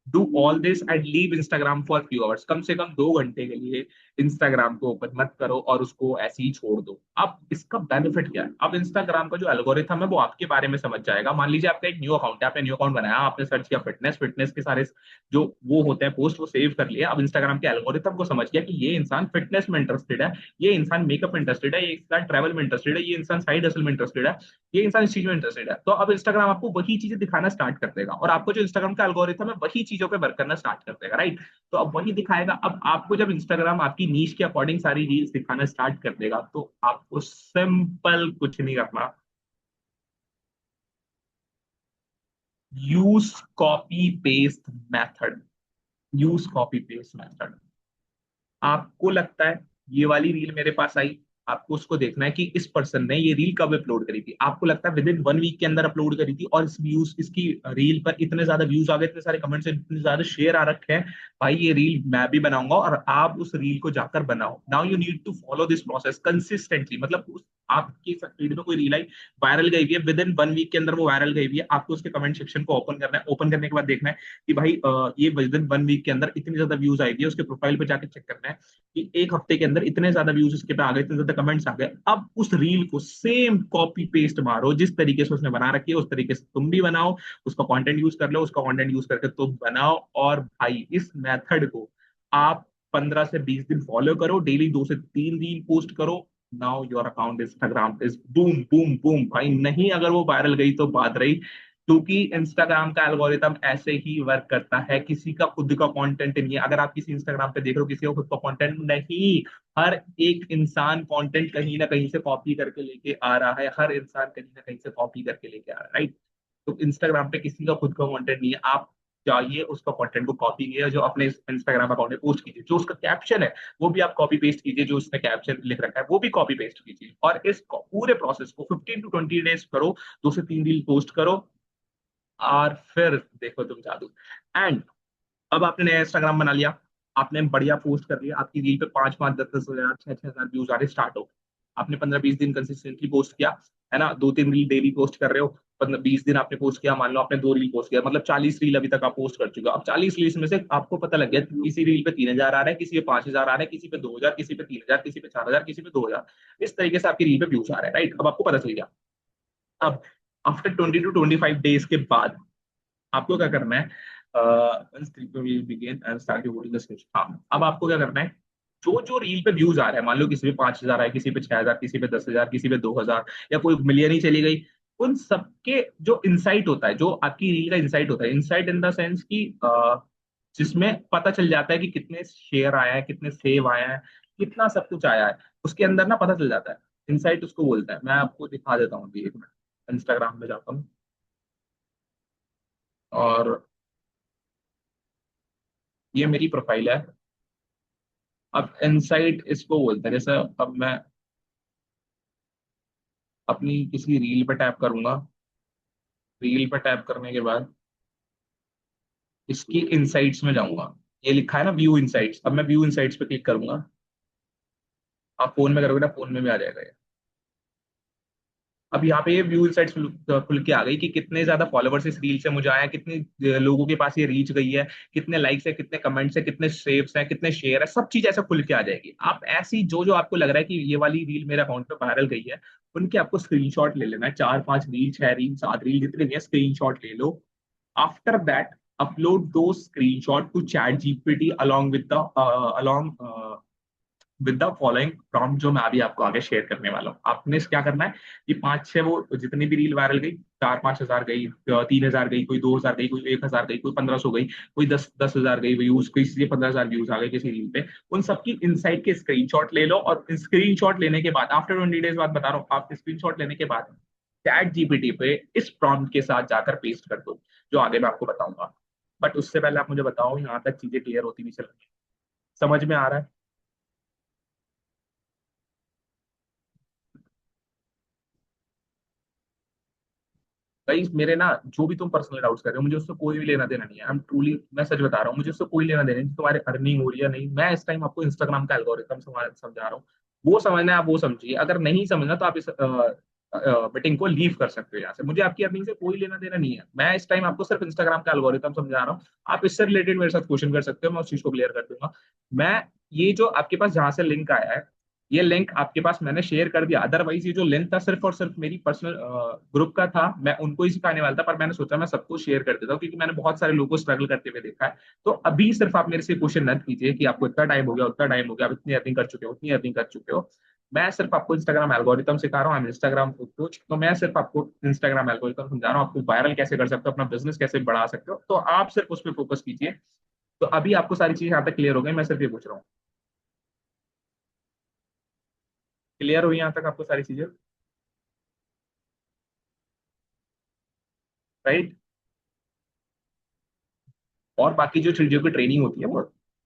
do all this and leave Instagram for few hours, कम से कम 2 घंटे के लिए इंस्टाग्राम को ओपन मत करो और उसको ऐसे ही छोड़ दो। अब इसका बेनिफिट क्या है? अब इंस्टाग्राम का जो एल्गोरिथम है वो आपके बारे में समझ जाएगा। मान लीजिए आपका एक न्यू अकाउंट है, आपने न्यू अकाउंट बनाया, आपने सर्च किया फिटनेस, फिटनेस के सारे जो वो होते हैं पोस्ट वो सेव कर लिया। अब इंस्टाग्राम के एल्गोरिथम को समझ गया कि ये इंसान फिटनेस में इंटरेस्टेड है, ये इंसान मेकअप में इंटरेस्टेड है, ये इंसान ट्रैवल में इंटरेस्टेड है, ये इंसान साइड हसल में इंटरेस्टेड है, ये इंसान इस चीज में इंटरेस्टेड है। तो अब इंस्टाग्राम आपको वही चीजें दिखाना स्टार्ट कर देगा, और आपको जो इंस्टाग्राम का एल्गोरिथम है वही चीजों पे वर्क करना स्टार्ट कर देगा, राइट। तो अब वही दिखाएगा। अब आपको जब इंस्टाग्राम आपकी नीश के अकॉर्डिंग सारी रील्स दिखाना स्टार्ट कर देगा, तो आपको सिंपल कुछ नहीं करना, use copy paste method. Use copy paste method. आपको लगता है ये वाली रील मेरे पास आई, आपको उसको देखना है कि इस पर्सन ने ये रील कब अपलोड करी थी। आपको लगता है विद इन 1 वीक के अंदर अपलोड करी थी और इस व्यूज, इसकी रील पर इतने ज्यादा व्यूज आ गए, इतने सारे कमेंट्स, इतने ज्यादा शेयर आ रखे हैं, भाई ये रील मैं भी बनाऊंगा और आप उस रील को जाकर बनाओ। Now you need to follow this process consistently. मतलब उस आपकी फीड में कोई रील आई, वायरल गई हुई है, विद इन 1 वीक के अंदर वो वायरल गई हुई है, आपको उसके कमेंट सेक्शन को ओपन करना है। ओपन करने के बाद देखना है कि भाई ये विद इन 1 वीक के अंदर इतनी ज्यादा व्यूज आई है, उसके प्रोफाइल पे जाकर चेक करना है कि एक हफ्ते के अंदर इतने ज्यादा व्यूज इसके पे आ गए, इतने ज्यादा कमेंट्स आ गए। अब उस रील को सेम कॉपी पेस्ट मारो, जिस तरीके से उसने बना रखी है उस तरीके से तुम भी बनाओ, उसका कंटेंट यूज कर लो, उसका कंटेंट यूज करके तुम बनाओ। और भाई इस मेथड को आप 15 से 20 दिन फॉलो करो, डेली 2 से 3 रील पोस्ट करो। Now your account Instagram is boom boom boom भाई। नहीं अगर वो वायरल गई तो बात रही, क्योंकि इंस्टाग्राम का एल्गोरिदम ऐसे ही वर्क करता है। किसी का खुद का कंटेंट नहीं है। अगर आप किसी इंस्टाग्राम पे देख रहे हो, किसी का खुद का कंटेंट नहीं, हर एक इंसान कंटेंट कहीं ना कहीं से कॉपी करके लेके आ रहा है, हर इंसान कहीं ना कहीं से कॉपी करके लेके आ रहा है, राइट। तो इंस्टाग्राम पे किसी का खुद का कंटेंट नहीं है। आप चाहिए उसका कंटेंट को कॉपी कीजिए, जो अपने इंस्टाग्राम अकाउंट में पोस्ट कीजिए, जो उसका कैप्शन है वो भी आप कॉपी पेस्ट कीजिए, जो उसने कैप्शन लिख रखा है वो भी कॉपी पेस्ट कीजिए, और इस पूरे प्रोसेस को 15 to 20 डेज करो, 2 से 3 दिन पोस्ट करो, और फिर देखो तुम जादू। एंड अब आपने नया इंस्टाग्राम बना लिया, आपने बढ़िया पोस्ट कर लिया, आपकी रील पे 5-5, 10-10 हजार, 6-6 हजार व्यूज आ रहे स्टार्ट हो। आपने 15-20 दिन कंसिस्टेंटली पोस्ट किया, है ना, 2-3 रील डेली पोस्ट कर रहे हो। 15-20 दिन आपने पोस्ट किया, मान लो आपने 2 रील पोस्ट किया, मतलब 40 रील अभी तक आप पोस्ट कर चुके हो। अब 40 रील में से आपको पता लग गया किसी रील पे 3 हजार आ रहा है, किसी पे 5 हजार आ रहा है, किसी पे 2 हजार, किसी पे 3 हजार, किसी पे 4 हजार, किसी पे 2 हजार। इस तरीके से आपकी रील पे व्यूज आ रहे हैं, राइट। अब आपको पता चल गया। अब आफ्टर 20 to 25 डेज के बाद आपको क्या करना है, हाँ, अब आपको क्या करना है, जो जो रील पे व्यूज आ रहे हैं, मान लो किसी पे 5 हजार आए, किसी पे 6 हजार, किसी पे 10 हजार, किसी पे 2 हजार, या कोई मिलियन ही चली गई, उन सबके जो इंसाइट होता है, जो आपकी रील का इंसाइट होता है, इंसाइट इन द सेंस की जिसमें पता चल जाता है कि कितने शेयर आया है, कितने सेव आया है, कितना सब कुछ आया है, उसके अंदर ना पता चल जाता है। इंसाइट उसको बोलता है। मैं आपको दिखा देता हूँ अभी, एक मिनट इंस्टाग्राम में जाता हूँ, और ये मेरी प्रोफाइल है। अब इनसाइट इसको बोलते हैं। जैसे अब मैं अपनी किसी रील पे टैप करूंगा, रील पे टैप करने के बाद इसकी इनसाइट्स में जाऊंगा, ये लिखा है ना व्यू इनसाइट्स, अब मैं व्यू इनसाइट्स पे क्लिक करूंगा। आप फोन में करोगे ना, फोन में भी आ जाएगा ये। अब यहाँ पे ये व्यू इनसाइट्स खुल के आ गई कि कितने ज्यादा फॉलोवर्स इस रील से मुझे आया, कितने लोगों के पास ये रीच गई है, कितने लाइक्स है, कितने कमेंट्स है, कितने सेव्स हैं, कितने शेयर है, सब चीज ऐसे खुल के आ जाएगी। आप ऐसी जो जो आपको लग रहा है कि ये वाली रील मेरे अकाउंट पे वायरल गई है, उनके आपको स्क्रीनशॉट ले लेना है। 4-5 रील, 6 रील, 7 रील, जितने भी है स्क्रीनशॉट ले लो। आफ्टर दैट अपलोड दो screenshot to ChatGPT with the following prompt, जो मैं अभी आपको आगे शेयर करने वाला हूँ। आपने क्या करना है कि 5-6 वो जितनी भी रील वायरल गई, 4-5 हजार गई, 3 हजार गई, कोई 2 हजार गई, कोई 1 हजार गई, कोई 1500 गई, कोई 10-10 हजार गई व्यूज, किसी 15 हजार व्यूज आ गए किसी रील पे, उन सबकी इनसाइट के स्क्रीनशॉट ले लो। और स्क्रीनशॉट लेने के बाद आफ्टर 20 डेज बाद बता रहा हूँ, आप स्क्रीनशॉट लेने के बाद चैट जीपीटी पे इस प्रॉम्प्ट के साथ जाकर पेस्ट कर दो, जो आगे मैं आपको बताऊंगा। बट उससे पहले आप मुझे बताओ, यहाँ तक चीजें क्लियर होती नहीं चल रही, समझ में आ रहा है? भाई मेरे ना, जो भी तुम पर्सनल डाउट्स कर रहे हो, मुझे उससे कोई भी लेना देना नहीं है। आई एम ट्रूली, मैं सच बता रहा हूँ, मुझे उससे कोई लेना देना नहीं। तुम्हारे अर्निंग हो रही है नहीं, मैं इस टाइम आपको इंस्टाग्राम का एल्गोरिथम समझा रहा हूँ। वो समझना है आप वो समझिए, अगर नहीं समझना तो आप इस मीटिंग को लीव कर सकते हो यहाँ से। मुझे आपकी अर्निंग से कोई लेना देना नहीं है। मैं इस टाइम आपको सिर्फ इंस्टाग्राम का एल्गोरिथम समझा रहा हूँ। आप इससे रिलेटेड मेरे साथ क्वेश्चन कर सकते हो, मैं उस चीज को क्लियर कर दूंगा। मैं ये जो आपके पास जहां से लिंक आया है, ये लिंक आपके पास मैंने शेयर कर दिया। अदरवाइज ये जो लिंक था सिर्फ और सिर्फ मेरी पर्सनल ग्रुप का था, मैं उनको ही सिखाने वाला था, पर मैंने सोचा मैं सबको शेयर कर देता हूँ, क्योंकि मैंने बहुत सारे लोगों को स्ट्रगल करते हुए देखा है। तो अभी सिर्फ आप मेरे से क्वेश्चन न कीजिए कि आपको इतना टाइम हो गया, उतना टाइम हो गया, आप इतनी अर्निंग कर चुके हो, उतनी अर्निंग कर चुके हो। मैं सिर्फ आपको इंस्टाग्राम एल्गोरिथम सिखा रहा हूँ, इंस्टाग्राम कोच। तो मैं सिर्फ आपको इंस्टाग्राम एल्गोरिथम समझा रहा हूँ, आपको वायरल कैसे कर सकते हो, अपना बिजनेस कैसे बढ़ा सकते हो, तो आप सिर्फ उस पर फोकस कीजिए। तो अभी आपको सारी चीजें यहाँ तक क्लियर हो गई, मैं सिर्फ ये पूछ रहा हूँ, क्लियर हुई यहाँ तक आपको सारी चीजें, राइट। और बाकी जो चीजों की ट्रेनिंग होती है वो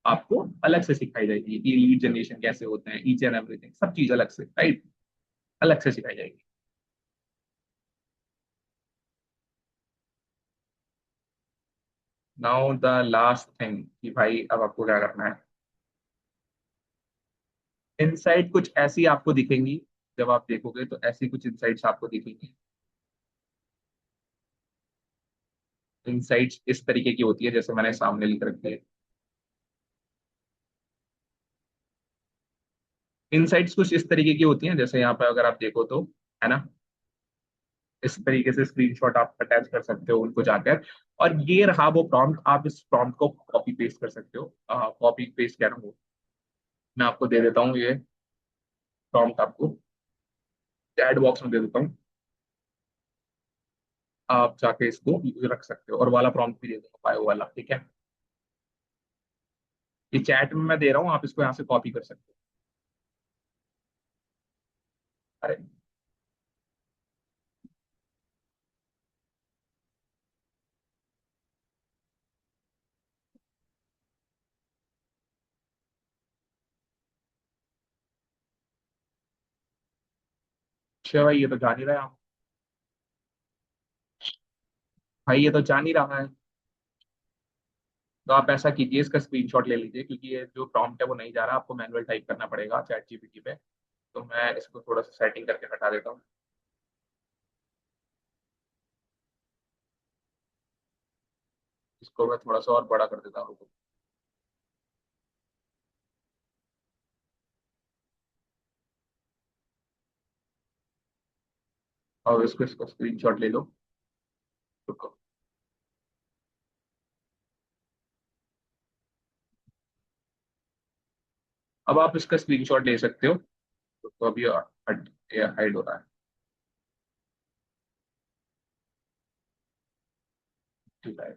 आपको अलग से सिखाई जाएगी कि लीड जनरेशन कैसे होते हैं, ईच एंड एवरीथिंग, सब चीज अलग से, राइट, अलग से सिखाई जाएगी। नाउ द लास्ट थिंग कि भाई अब आपको क्या करना है। इनसाइट कुछ ऐसी आपको दिखेंगी, जब आप देखोगे तो ऐसी कुछ इनसाइट्स आपको दिखेंगी। इनसाइट्स इस तरीके की होती है जैसे मैंने सामने लिख रखी है। इनसाइट्स कुछ इस तरीके की होती हैं जैसे यहाँ पे अगर आप देखो तो, है ना, इस तरीके से स्क्रीनशॉट आप अटैच कर सकते हो उनको जाकर। और ये रहा वो प्रॉम्प्ट, आप इस प्रॉम्प्ट को कॉपी पेस्ट कर सकते हो। कॉपी पेस्ट कह रहा हूँ, मैं आपको दे देता हूँ ये प्रॉम्प्ट, आपको चैट बॉक्स में दे देता हूँ। आप जाके इसको रख सकते हो, और वाला प्रॉम्प्ट भी दे दूंगा बायो वाला, ठीक है। ये चैट में मैं दे रहा हूँ, आप इसको यहाँ से कॉपी कर सकते हो। अरे अच्छा भाई, ये तो जान ही रहे आप। भाई ये तो जान ही रहा है। तो आप ऐसा कीजिए, इसका स्क्रीनशॉट ले लीजिए, क्योंकि ये जो प्रॉम्प्ट है वो नहीं जा रहा, आपको मैनुअल टाइप करना पड़ेगा चैट जीपीटी पे। तो मैं इसको थोड़ा सा सेटिंग करके हटा देता हूँ। इसको मैं थोड़ा सा और बड़ा कर देता हूँ। और इसको इसको स्क्रीनशॉट ले लो। रुको। अब आप इसका स्क्रीनशॉट ले सकते हो। तो अभी हाइड हो रहा है। ठीक है।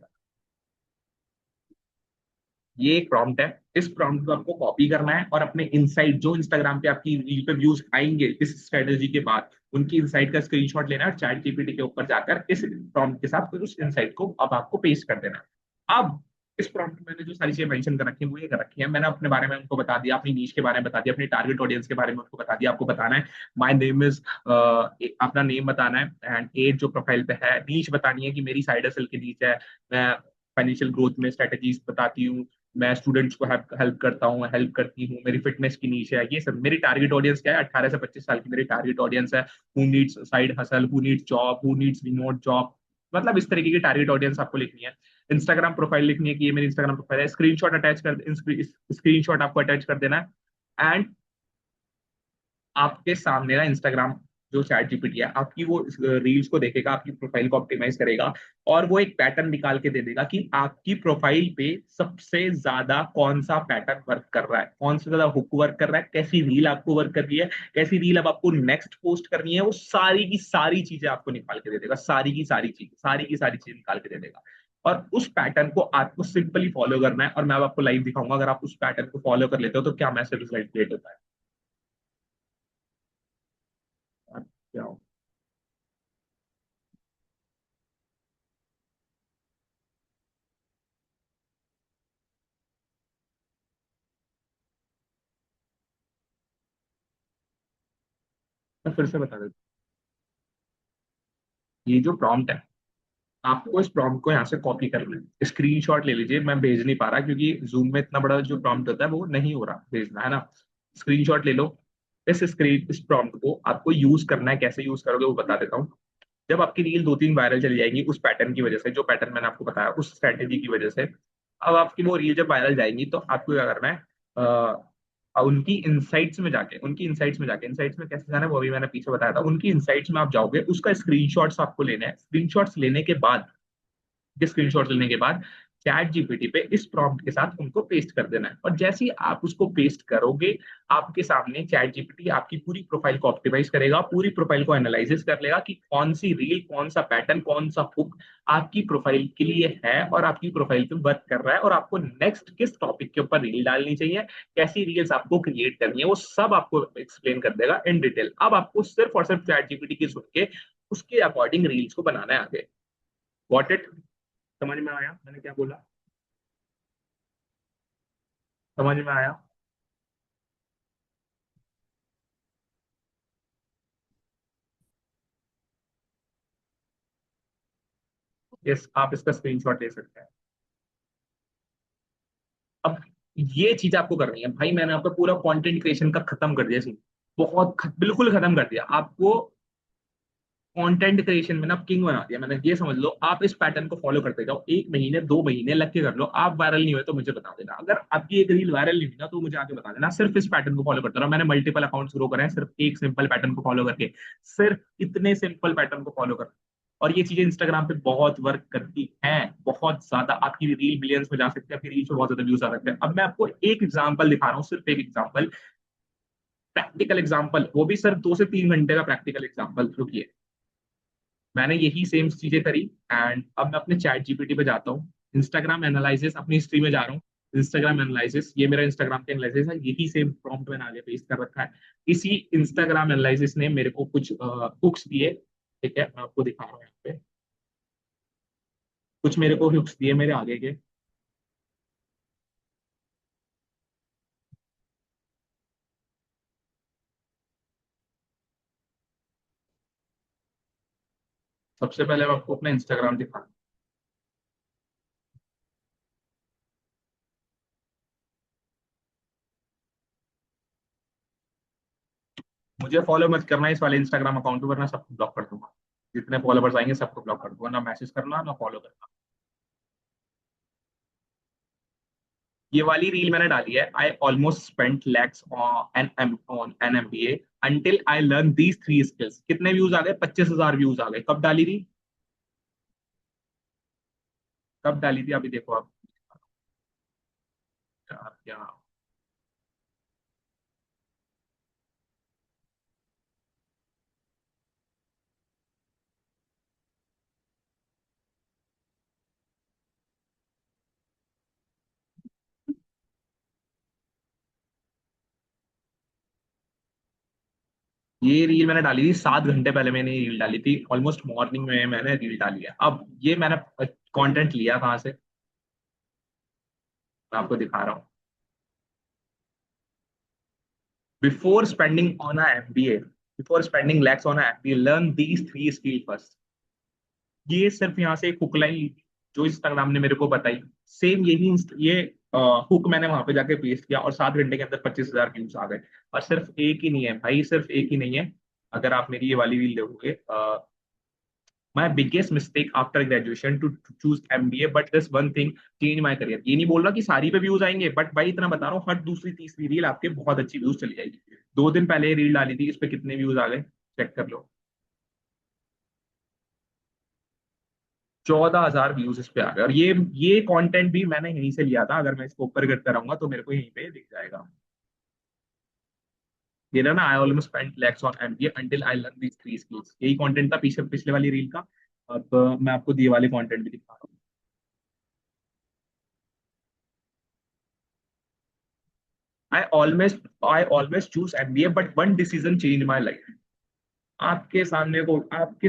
ये एक प्रॉम्प्ट है। इस प्रॉम्प्ट को आपको कॉपी करना है और अपने इनसाइट जो इंस्टाग्राम पे आपकी रील पे व्यूज आएंगे इस स्ट्रेटेजी के बाद, उनकी इनसाइट का स्क्रीनशॉट लेना है और चैट जीपीटी के ऊपर जाकर इस प्रॉम्प्ट के साथ फिर उस इनसाइट को अब आपको पेस्ट कर देना है। अब इस प्रॉम्प्ट में मैंने जो सारी चीजें मेंशन कर रखी है वो ये कर रखी है, मैंने अपने बारे में उनको बता दिया, अपनी नीश के बारे में बता दिया, अपनी टारगेट ऑडियंस के बारे में उनको बता दिया। आपको बताना है माय नेम इज, अपना नेम बताना है, एंड एज जो प्रोफाइल पे है, नीश बतानी है कि मेरी साइड हसल की नीच है, मैं फाइनेंशियल ग्रोथ में स्ट्रेटेजीज बताती हूँ, मैं स्टूडेंट्स को हेल्प हेल्प करता हूँ, हेल्प करती हूँ, मेरी फिटनेस की नीच है, ये सब मेरी टारगेट ऑडियंस क्या है, 18 से 25 साल की मेरी टारगेट ऑडियंस है। Who needs side hustle, who needs job, who needs remote job, मतलब इस तरीके की टारगेट ऑडियंस आपको लिखनी है। इंस्टाग्राम प्रोफाइल लिखनी है कि ये मेरी इंस्टाग्राम प्रोफाइल है, स्क्रीनशॉट अटैच कर, स्क्रीनशॉट आपको अटैच कर देना है। एंड आपके सामने ना इंस्टाग्राम जो चैट जीपीटी है आपकी वो रील्स को देखेगा, आपकी प्रोफाइल को ऑप्टिमाइज करेगा, और वो एक पैटर्न निकाल के दे देगा कि आपकी प्रोफाइल पे सबसे ज्यादा कौन सा पैटर्न वर्क कर रहा है, कौन सा ज्यादा हुक वर्क कर रहा है, कैसी रील आपको वर्क कर रही है, कैसी रील अब आपको नेक्स्ट पोस्ट करनी है, वो सारी की सारी चीजें आपको निकाल के दे देगा, सारी की सारी चीज, सारी की सारी चीज निकाल के दे देगा। और उस पैटर्न को आपको सिंपली फॉलो करना है, और मैं अब आपको लाइव दिखाऊंगा अगर आप उस पैटर्न को फॉलो कर लेते हो तो क्या मैसेज रिजल्ट क्रिएट होता है। क्या हो? मैं फिर से बता देता हूँ, ये जो प्रॉम्प्ट है, आपको इस प्रॉम्प्ट को यहाँ से कॉपी करना है, स्क्रीनशॉट ले लीजिए, मैं भेज नहीं पा रहा क्योंकि जूम में इतना बड़ा जो प्रॉम्प्ट होता है वो नहीं हो रहा भेजना, है ना। स्क्रीनशॉट ले लो। इस प्रॉम्प्ट को आपको यूज करना है, कैसे यूज करोगे वो बता देता हूँ। जब आपकी रील 2-3 वायरल चली जाएंगी उस पैटर्न की वजह से, जो पैटर्न मैंने आपको बताया उस स्ट्रेटेजी की वजह से, अब आपकी वो रील जब वायरल जाएंगी तो आपको क्या करना है, उनकी इनसाइट्स में जाके, इनसाइट्स में कैसे जाना है वो भी मैंने पीछे बताया था, उनकी इनसाइट्स में आप जाओगे, उसका स्क्रीनशॉट्स आपको लेना है, स्क्रीनशॉट्स लेने के बाद, के स्क्रीनशॉट लेने के बाद चैट जीपीटी पे इस प्रॉम्प्ट के साथ उनको पेस्ट कर देना है, और जैसे ही आप उसको पेस्ट करोगे आपके सामने चैट जीपीटी आपकी पूरी प्रोफाइल को ऑप्टिमाइज करेगा, पूरी प्रोफाइल को एनालिसिस कर लेगा कि कौन सी रील, कौन सा पैटर्न, कौन सा हुक आपकी प्रोफाइल के लिए है और आपकी प्रोफाइल पे वर्क कर रहा है, और आपको नेक्स्ट किस टॉपिक के ऊपर रील डालनी चाहिए, कैसी रील्स आपको क्रिएट करनी है, वो सब आपको एक्सप्लेन कर देगा इन डिटेल। अब आपको सिर्फ और सिर्फ चैट जीपीटी की सुन के उसके अकॉर्डिंग रील्स को बनाना है आगे। वॉट इट, समझ में आया मैंने क्या बोला? समझ में आया? यस, आप इसका स्क्रीनशॉट ले सकते हैं। अब ये चीज आपको करनी है भाई, मैंने आपका पूरा कंटेंट क्रिएशन का खत्म कर दिया सीन। बिल्कुल खत्म कर दिया आपको। कंटेंट क्रिएशन में ना किंग बना दिया मैंने, ये समझ लो। आप इस पैटर्न को फॉलो करते जाओ, 1 महीने 2 महीने लग के कर लो। आप वायरल नहीं हुए तो मुझे बता देना, अगर आपकी एक रील वायरल नहीं हुई ना तो मुझे आके बता देना। सिर्फ इस पैटर्न को फॉलो करते रहो। मैंने मल्टीपल अकाउंट्स ग्रो करे हैं सिर्फ एक सिंपल पैटर्न को फॉलो करके। सिर्फ इतने सिंपल पैटर्न को फॉलो कर। और ये चीजें इंस्टाग्राम पे बहुत वर्क करती हैं, बहुत ज्यादा। आपकी रील बिलियंस में जा सकते हैं, आपकी रील पे बहुत ज्यादा व्यूज आ सकते हैं। अब मैं आपको एक एग्जांपल दिखा रहा हूँ, सिर्फ एक एग्जांपल, प्रैक्टिकल एग्जांपल, वो भी सिर्फ 2 से 3 घंटे का प्रैक्टिकल एग्जांपल। रुकिए, मैंने यही सेम चीजें करी। एंड अब मैं अपने चैट जीपीटी पे जाता हूँ, इंस्टाग्राम एनालिसिस अपनी हिस्ट्री में जा रहा हूँ। इंस्टाग्राम एनालिसिस, ये मेरा इंस्टाग्राम का एनालिसिस है, यही सेम प्रॉम्प्ट मैंने आगे पेस्ट कर रखा है। इसी इंस्टाग्राम एनालिसिस ने मेरे को कुछ हुक्स दिए। ठीक है, मैं आपको दिखा रहा हूँ यहाँ पे। कुछ मेरे को हुक्स दिए मेरे आगे के। सबसे पहले मैं आपको अपना इंस्टाग्राम दिखा। मुझे फॉलो मत करना इस वाले इंस्टाग्राम अकाउंट पर, वरना सबको ब्लॉक कर दूंगा। जितने फॉलोवर्स आएंगे सबको ब्लॉक कर दूंगा, ना मैसेज करना ना फॉलो करना। ये वाली रील मैंने डाली है, आई almost spent lakhs on an MBA until I learn these 3 skills. कितने व्यूज आ गए? 25,000 व्यूज आ गए। कब डाली थी? कब डाली थी अभी देखो आप। यार क्या, ये रील मैंने डाली थी 7 घंटे पहले। मैंने ये रील डाली थी ऑलमोस्ट मॉर्निंग में, मैंने रील डाली है। अब ये मैंने कंटेंट लिया कहाँ से, मैं आपको दिखा रहा हूँ। Before spending on a MBA, before spending lakhs on a MBA, learn these 3 skill first. ये सिर्फ यहाँ से एक हुक लाइन ली थी जो इंस्टाग्राम ने मेरे को बताई। सेम यही ये हुक मैंने वहां पे जाके पेस्ट किया और 7 घंटे के अंदर 25,000 व्यूज आ गए। और सिर्फ एक ही नहीं है भाई, सिर्फ एक ही नहीं है। अगर आप मेरी ये वाली रील देखोगे, my biggest mistake after graduation to choose MBA but this one thing change my career. ये नहीं बोल रहा कि सारी पे व्यूज आएंगे, बट भाई इतना बता रहा हूँ, हर दूसरी तीसरी रील आपके बहुत अच्छी व्यूज चली जाएगी। 2 दिन पहले रील डाली थी, इस पे कितने व्यूज आ गए चेक कर लो। 14,000 व्यूज इस पे आ गए। और ये कंटेंट भी मैंने यहीं से लिया था। अगर मैं इसको ऊपर करता रहूंगा तो मेरे को यहीं पे दिख जाएगा। ये ना, I almost spent lakhs on MBA until I learn these 3 skills, यही कंटेंट था पीछे पिछले वाली रील का। अब मैं आपको ये वाले कंटेंट भी दिखा रहा हूँ। I always choose MBA but one decision change my life. आपके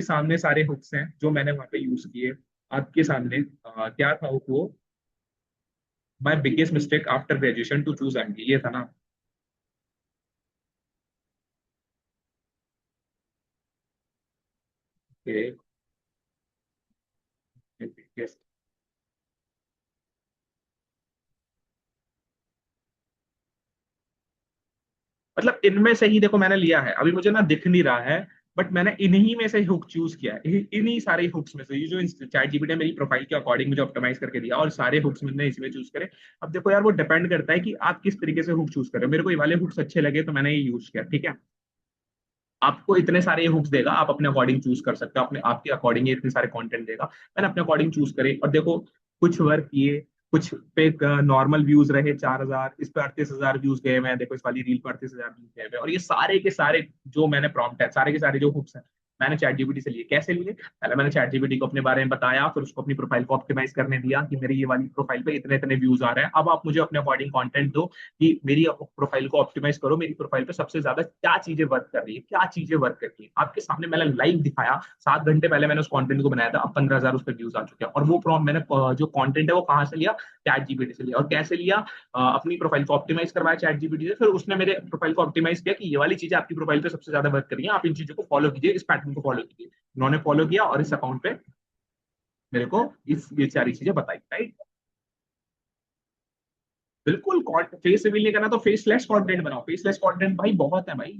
सामने सारे हुक्स हैं जो मैंने वहां पे यूज किए। आपके सामने क्या था हुक वो, my biggest mistake after graduation to choose MBA, ये था ना। बिगेस्ट, मतलब इनमें से ही देखो मैंने लिया है, अभी मुझे ना दिख नहीं रहा है, बट मैंने इन्हीं में से हुक चूज किया है। इन्हीं सारे हुक्स में से, ये जो चैट जीपीटी ने मेरी प्रोफाइल के अकॉर्डिंग मुझे ऑप्टिमाइज करके दिया, और सारे हुक्स मैंने इसमें चूज करे। अब देखो यार, वो डिपेंड करता है कि आप किस तरीके से हुक चूज कर रहे हो। मेरे को ये वाले हुक्स अच्छे लगे तो मैंने ये यूज किया, ठीक है। आपको इतने सारे हुक्स देगा, आप अपने अकॉर्डिंग चूज कर सकते हो, अपने आपके अकॉर्डिंग ये इतने सारे कंटेंट देगा। मैंने अपने अकॉर्डिंग चूज करे, और देखो कुछ वर्क किए, कुछ पे नॉर्मल व्यूज रहे 4,000, इस पे 38,000 व्यूज गए। मैं देखो इस वाली रील पर 38,000 व्यूज गए हुए। और ये सारे के सारे जो मैंने प्रॉम्प्ट है, सारे के सारे जो हुक्स हैं, मैंने चैट जीपीटी से लिए। कैसे लिए? पहले मैंने चैट जीपीटी को अपने बारे में बताया, फिर उसको अपनी प्रोफाइल को ऑप्टिमाइज करने दिया कि मेरी ये वाली प्रोफाइल पे इतने इतने व्यूज आ रहे हैं, अब आप मुझे अपने अकॉर्डिंग कंटेंट दो कि मेरी प्रोफाइल को ऑप्टिमाइज करो। मेरी प्रोफाइल पे सबसे ज्यादा क्या चीजें वर्क कर रही है, क्या चीजें वर्क कर रही है, आपके सामने मैंने लाइव दिखाया। 7 घंटे पहले मैंने उस कंटेंट को बनाया था, अब 15,000 उस पर व्यूज आ चुके हैं। और वो प्रॉम्प्ट मैंने जो कंटेंट है वो कहाँ से लिया? चैट जीपीटी से लिया। और कैसे लिया? अपनी प्रोफाइल को ऑप्टिमाइज करवाया चैट जीपीटी से, फिर उसने मेरे प्रोफाइल को ऑप्टिमाइज किया कि ये वाली चीजें आपकी प्रोफाइल पे सबसे ज्यादा वर्क कर रही है, आप इन चीजों को फॉलो कीजिए, इस पैटर्न को फॉलो कीजिए। उन्होंने फॉलो किया और इस अकाउंट पे मेरे को इस ये सारी चीजें बताई, राइट। बिल्कुल, फेस रिवील नहीं करना तो फेसलेस कंटेंट बनाओ। फेसलेस कंटेंट भाई बहुत है भाई,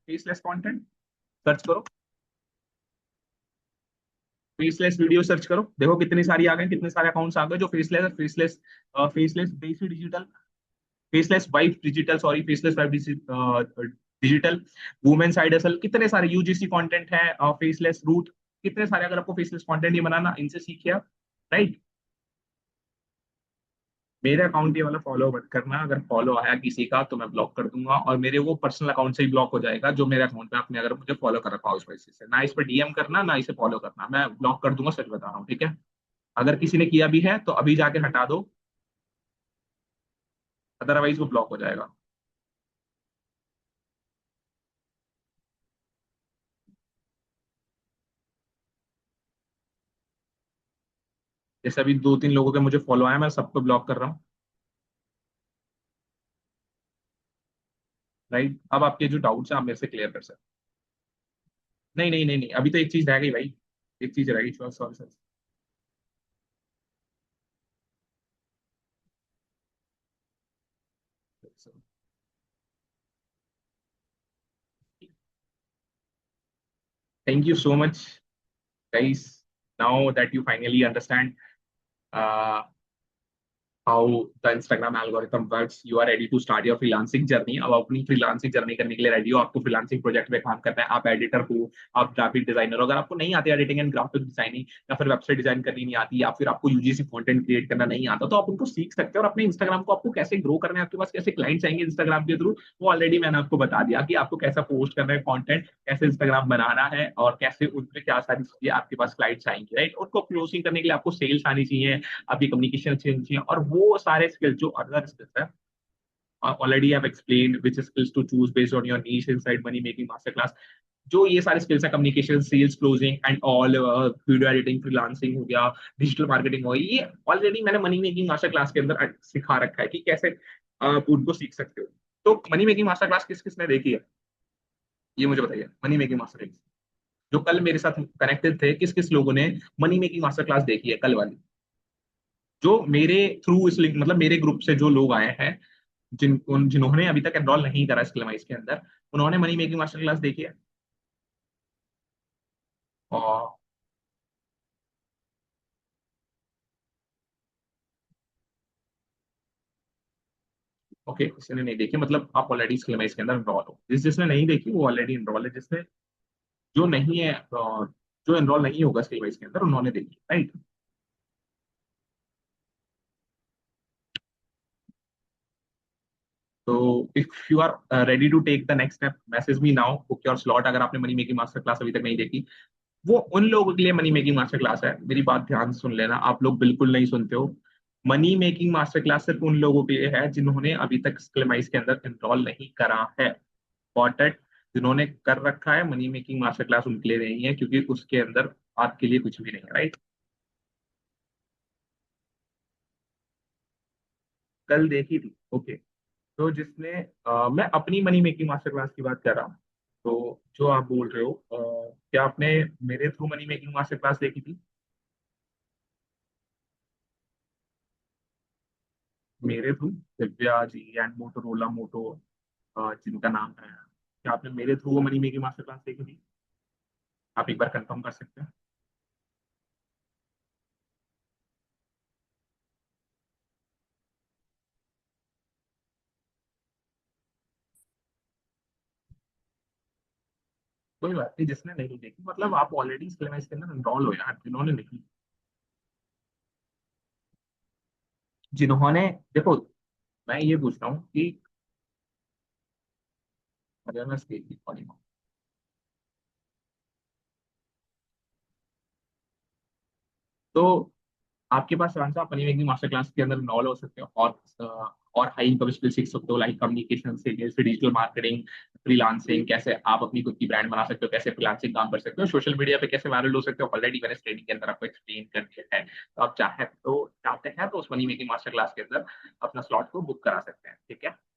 फेसलेस कंटेंट सर्च करो, फेसलेस वीडियो सर्च करो, देखो कितनी सारी आ गए, कितने सारे अकाउंट्स आ गए जो फेसलेस है। फेसलेस, फेसलेस देसी digital, faceless wife digital, sorry faceless wife digital, women side hustle, कितने सारे यूजीसी कंटेंट है, फेसलेस रूट, कितने सारे। अगर आपको फेसलेस कंटेंट ही बनाना, इनसे सीखिए आप, राइट। मेरे अकाउंट ये वाला फॉलो मत करना, अगर फॉलो आया किसी का तो मैं ब्लॉक कर दूंगा, और मेरे वो पर्सनल अकाउंट से ही ब्लॉक हो जाएगा जो मेरे अकाउंट पे आपने अगर मुझे फॉलो कर रखा हो उस वजह से। ना इस पर डीएम करना, ना इसे फॉलो करना, मैं ब्लॉक कर दूंगा, सच बता रहा हूँ, ठीक है। अगर किसी ने किया भी है तो अभी जाके हटा दो, अदरवाइज वो ब्लॉक हो जाएगा। जैसे अभी 2-3 लोगों के मुझे फॉलो आया, मैं सबको ब्लॉक कर रहा हूँ, राइट। अब आपके जो डाउट्स हैं आप मेरे से क्लियर कर सकते हैं। नहीं नहीं नहीं नहीं, अभी तो एक चीज रह गई भाई, एक चीज रह गई, sorry sorry sorry. Thank you so much guys, now that you finally understand uh, how the Instagram algorithm works, you are ready to start your freelancing journey। अब अपनी freelancing journey करने के लिए रेडी हो, आपको freelancing प्रोजेक्ट पे काम करना है, आप एडिटर हो, आप ग्राफिक डिजाइनर हो, अगर आपको नहीं आती एडिटिंग एंड ग्राफिक डिजाइनिंग, या फिर वेबसाइट डिजाइन करनी नहीं आती, या फिर आपको यूजीसी कंटेंट क्रिएट करना नहीं आता, तो आप उनको सीख सकते हो। और अपने इंस्टाग्राम को आपको कैसे ग्रो करना है, आपके पास कैसे क्लाइंट्स आएंगे इंस्टाग्राम के थ्रू, वो ऑलरेडी मैंने आपको बता दिया कि आपको कैसा पोस्ट करना है कंटेंट, कैसे इंस्टाग्राम बनाना है, और कैसे उनपे क्या सारी चीजें आपके पास क्लाइंट्स आएंगे, राइट। उनको क्लोजिंग करने के लिए आपको सेल्स आनी चाहिए, आपकी कम्युनिकेशन अच्छी होनी चाहिए, और वो सारे स्किल्स जो अदर स्किल्स है already I have explained which skills to choose based on your niche inside money making master class. जो ये सारे स्किल्स है, communication, sales, closing and all, video editing, freelancing हो गया, डिजिटल मार्केटिंग हो गई, ये ऑलरेडी मैंने मनी मेकिंग मास्टर क्लास के अंदर सिखा रखा है कि कैसे आप उनको सीख सकते हो। तो मनी मेकिंग मास्टर क्लास किस किसने देखी है, ये मुझे बताइए। मनी मेकिंग मास्टर क्लास जो कल मेरे साथ कनेक्टेड थे, किस किस लोगों ने मनी मेकिंग मास्टर क्लास देखी है कल वाली, जो मेरे थ्रू इस लिंक, मतलब मेरे ग्रुप से जो लोग आए हैं, जिन्होंने अभी तक एनरोल नहीं करा स्किलमाइज के अंदर, उन्होंने मनी मेकिंग मास्टर क्लास देखी है। और ओके, किसी ने नहीं देखी, मतलब आप ऑलरेडी स्किलमाइज के अंदर एनरोल हो। जिसने नहीं देखी वो ऑलरेडी एनरोल है, जिसने जो नहीं है जो एनरोल नहीं होगा स्किलमाइज के अंदर, उन्होंने देखी, राइट। तो if you are ready to take the next step, message me now, book your slot. अगर आपने मनी मेकिंग मास्टर क्लास अभी तक नहीं देखी, वो उन लोगों के लिए मनी मेकिंग मास्टर क्लास है। मेरी बात ध्यान से सुन लेना, आप लोग बिल्कुल नहीं सुनते हो। मनी मेकिंग मास्टर क्लास सिर्फ उन लोगों के लिए है जिन्होंने अभी तक स्किलमाइज के अंदर एनरोल नहीं करा है। Got it? जिन्होंने कर रखा है, मनी मेकिंग मास्टर क्लास उनके लिए नहीं है, क्योंकि उसके अंदर आपके लिए कुछ भी नहीं है, राइट। कल देखी थी, ओके। तो जिसने मैं अपनी मनी मेकिंग मास्टर क्लास की बात कर रहा हूँ। तो जो आप बोल रहे हो, क्या आपने मेरे through money making master class देखी थी? मेरे through Divya ji and Motorola Moto, जिनका नाम है, क्या आपने मेरे थ्रू वो मनी मेकिंग मास्टर क्लास देखी थी? आप एक बार कंफर्म कर सकते हैं? कोई बात नहीं, जिसने नहीं देखी मतलब आप ऑलरेडी इसके अंदर एनरोल हो यार, जिन्होंने नहीं, जिन्होंने, देखो, मैं ये पूछ रहा हूँ कि अगर मैं स्केल की पॉइंट, तो आपके पास आंसर, आप मनी मेकिंग मास्टर क्लास के अंदर इन्वॉल्व हो सकते हो। और और हाई इनकम स्किल सीख सकते हो, लाइक कम्युनिकेशन से डिजिटल मार्केटिंग, फ्रीलांसिंग, कैसे आप अपनी खुद की ब्रांड बना सकते हो, कैसे फ्रीलांसिंग काम कर सकते हो, सोशल मीडिया पे कैसे वायरल हो सकते हो, ऑलरेडी मैंने ट्रेनिंग के अंदर आपको एक्सप्लेन कर दिया है। तो आप चाहे तो चाहते हैं तो उस मनी मेकिंग मास्टर क्लास के अंदर अपना स्लॉट को बुक करा सकते हैं, ठीक है।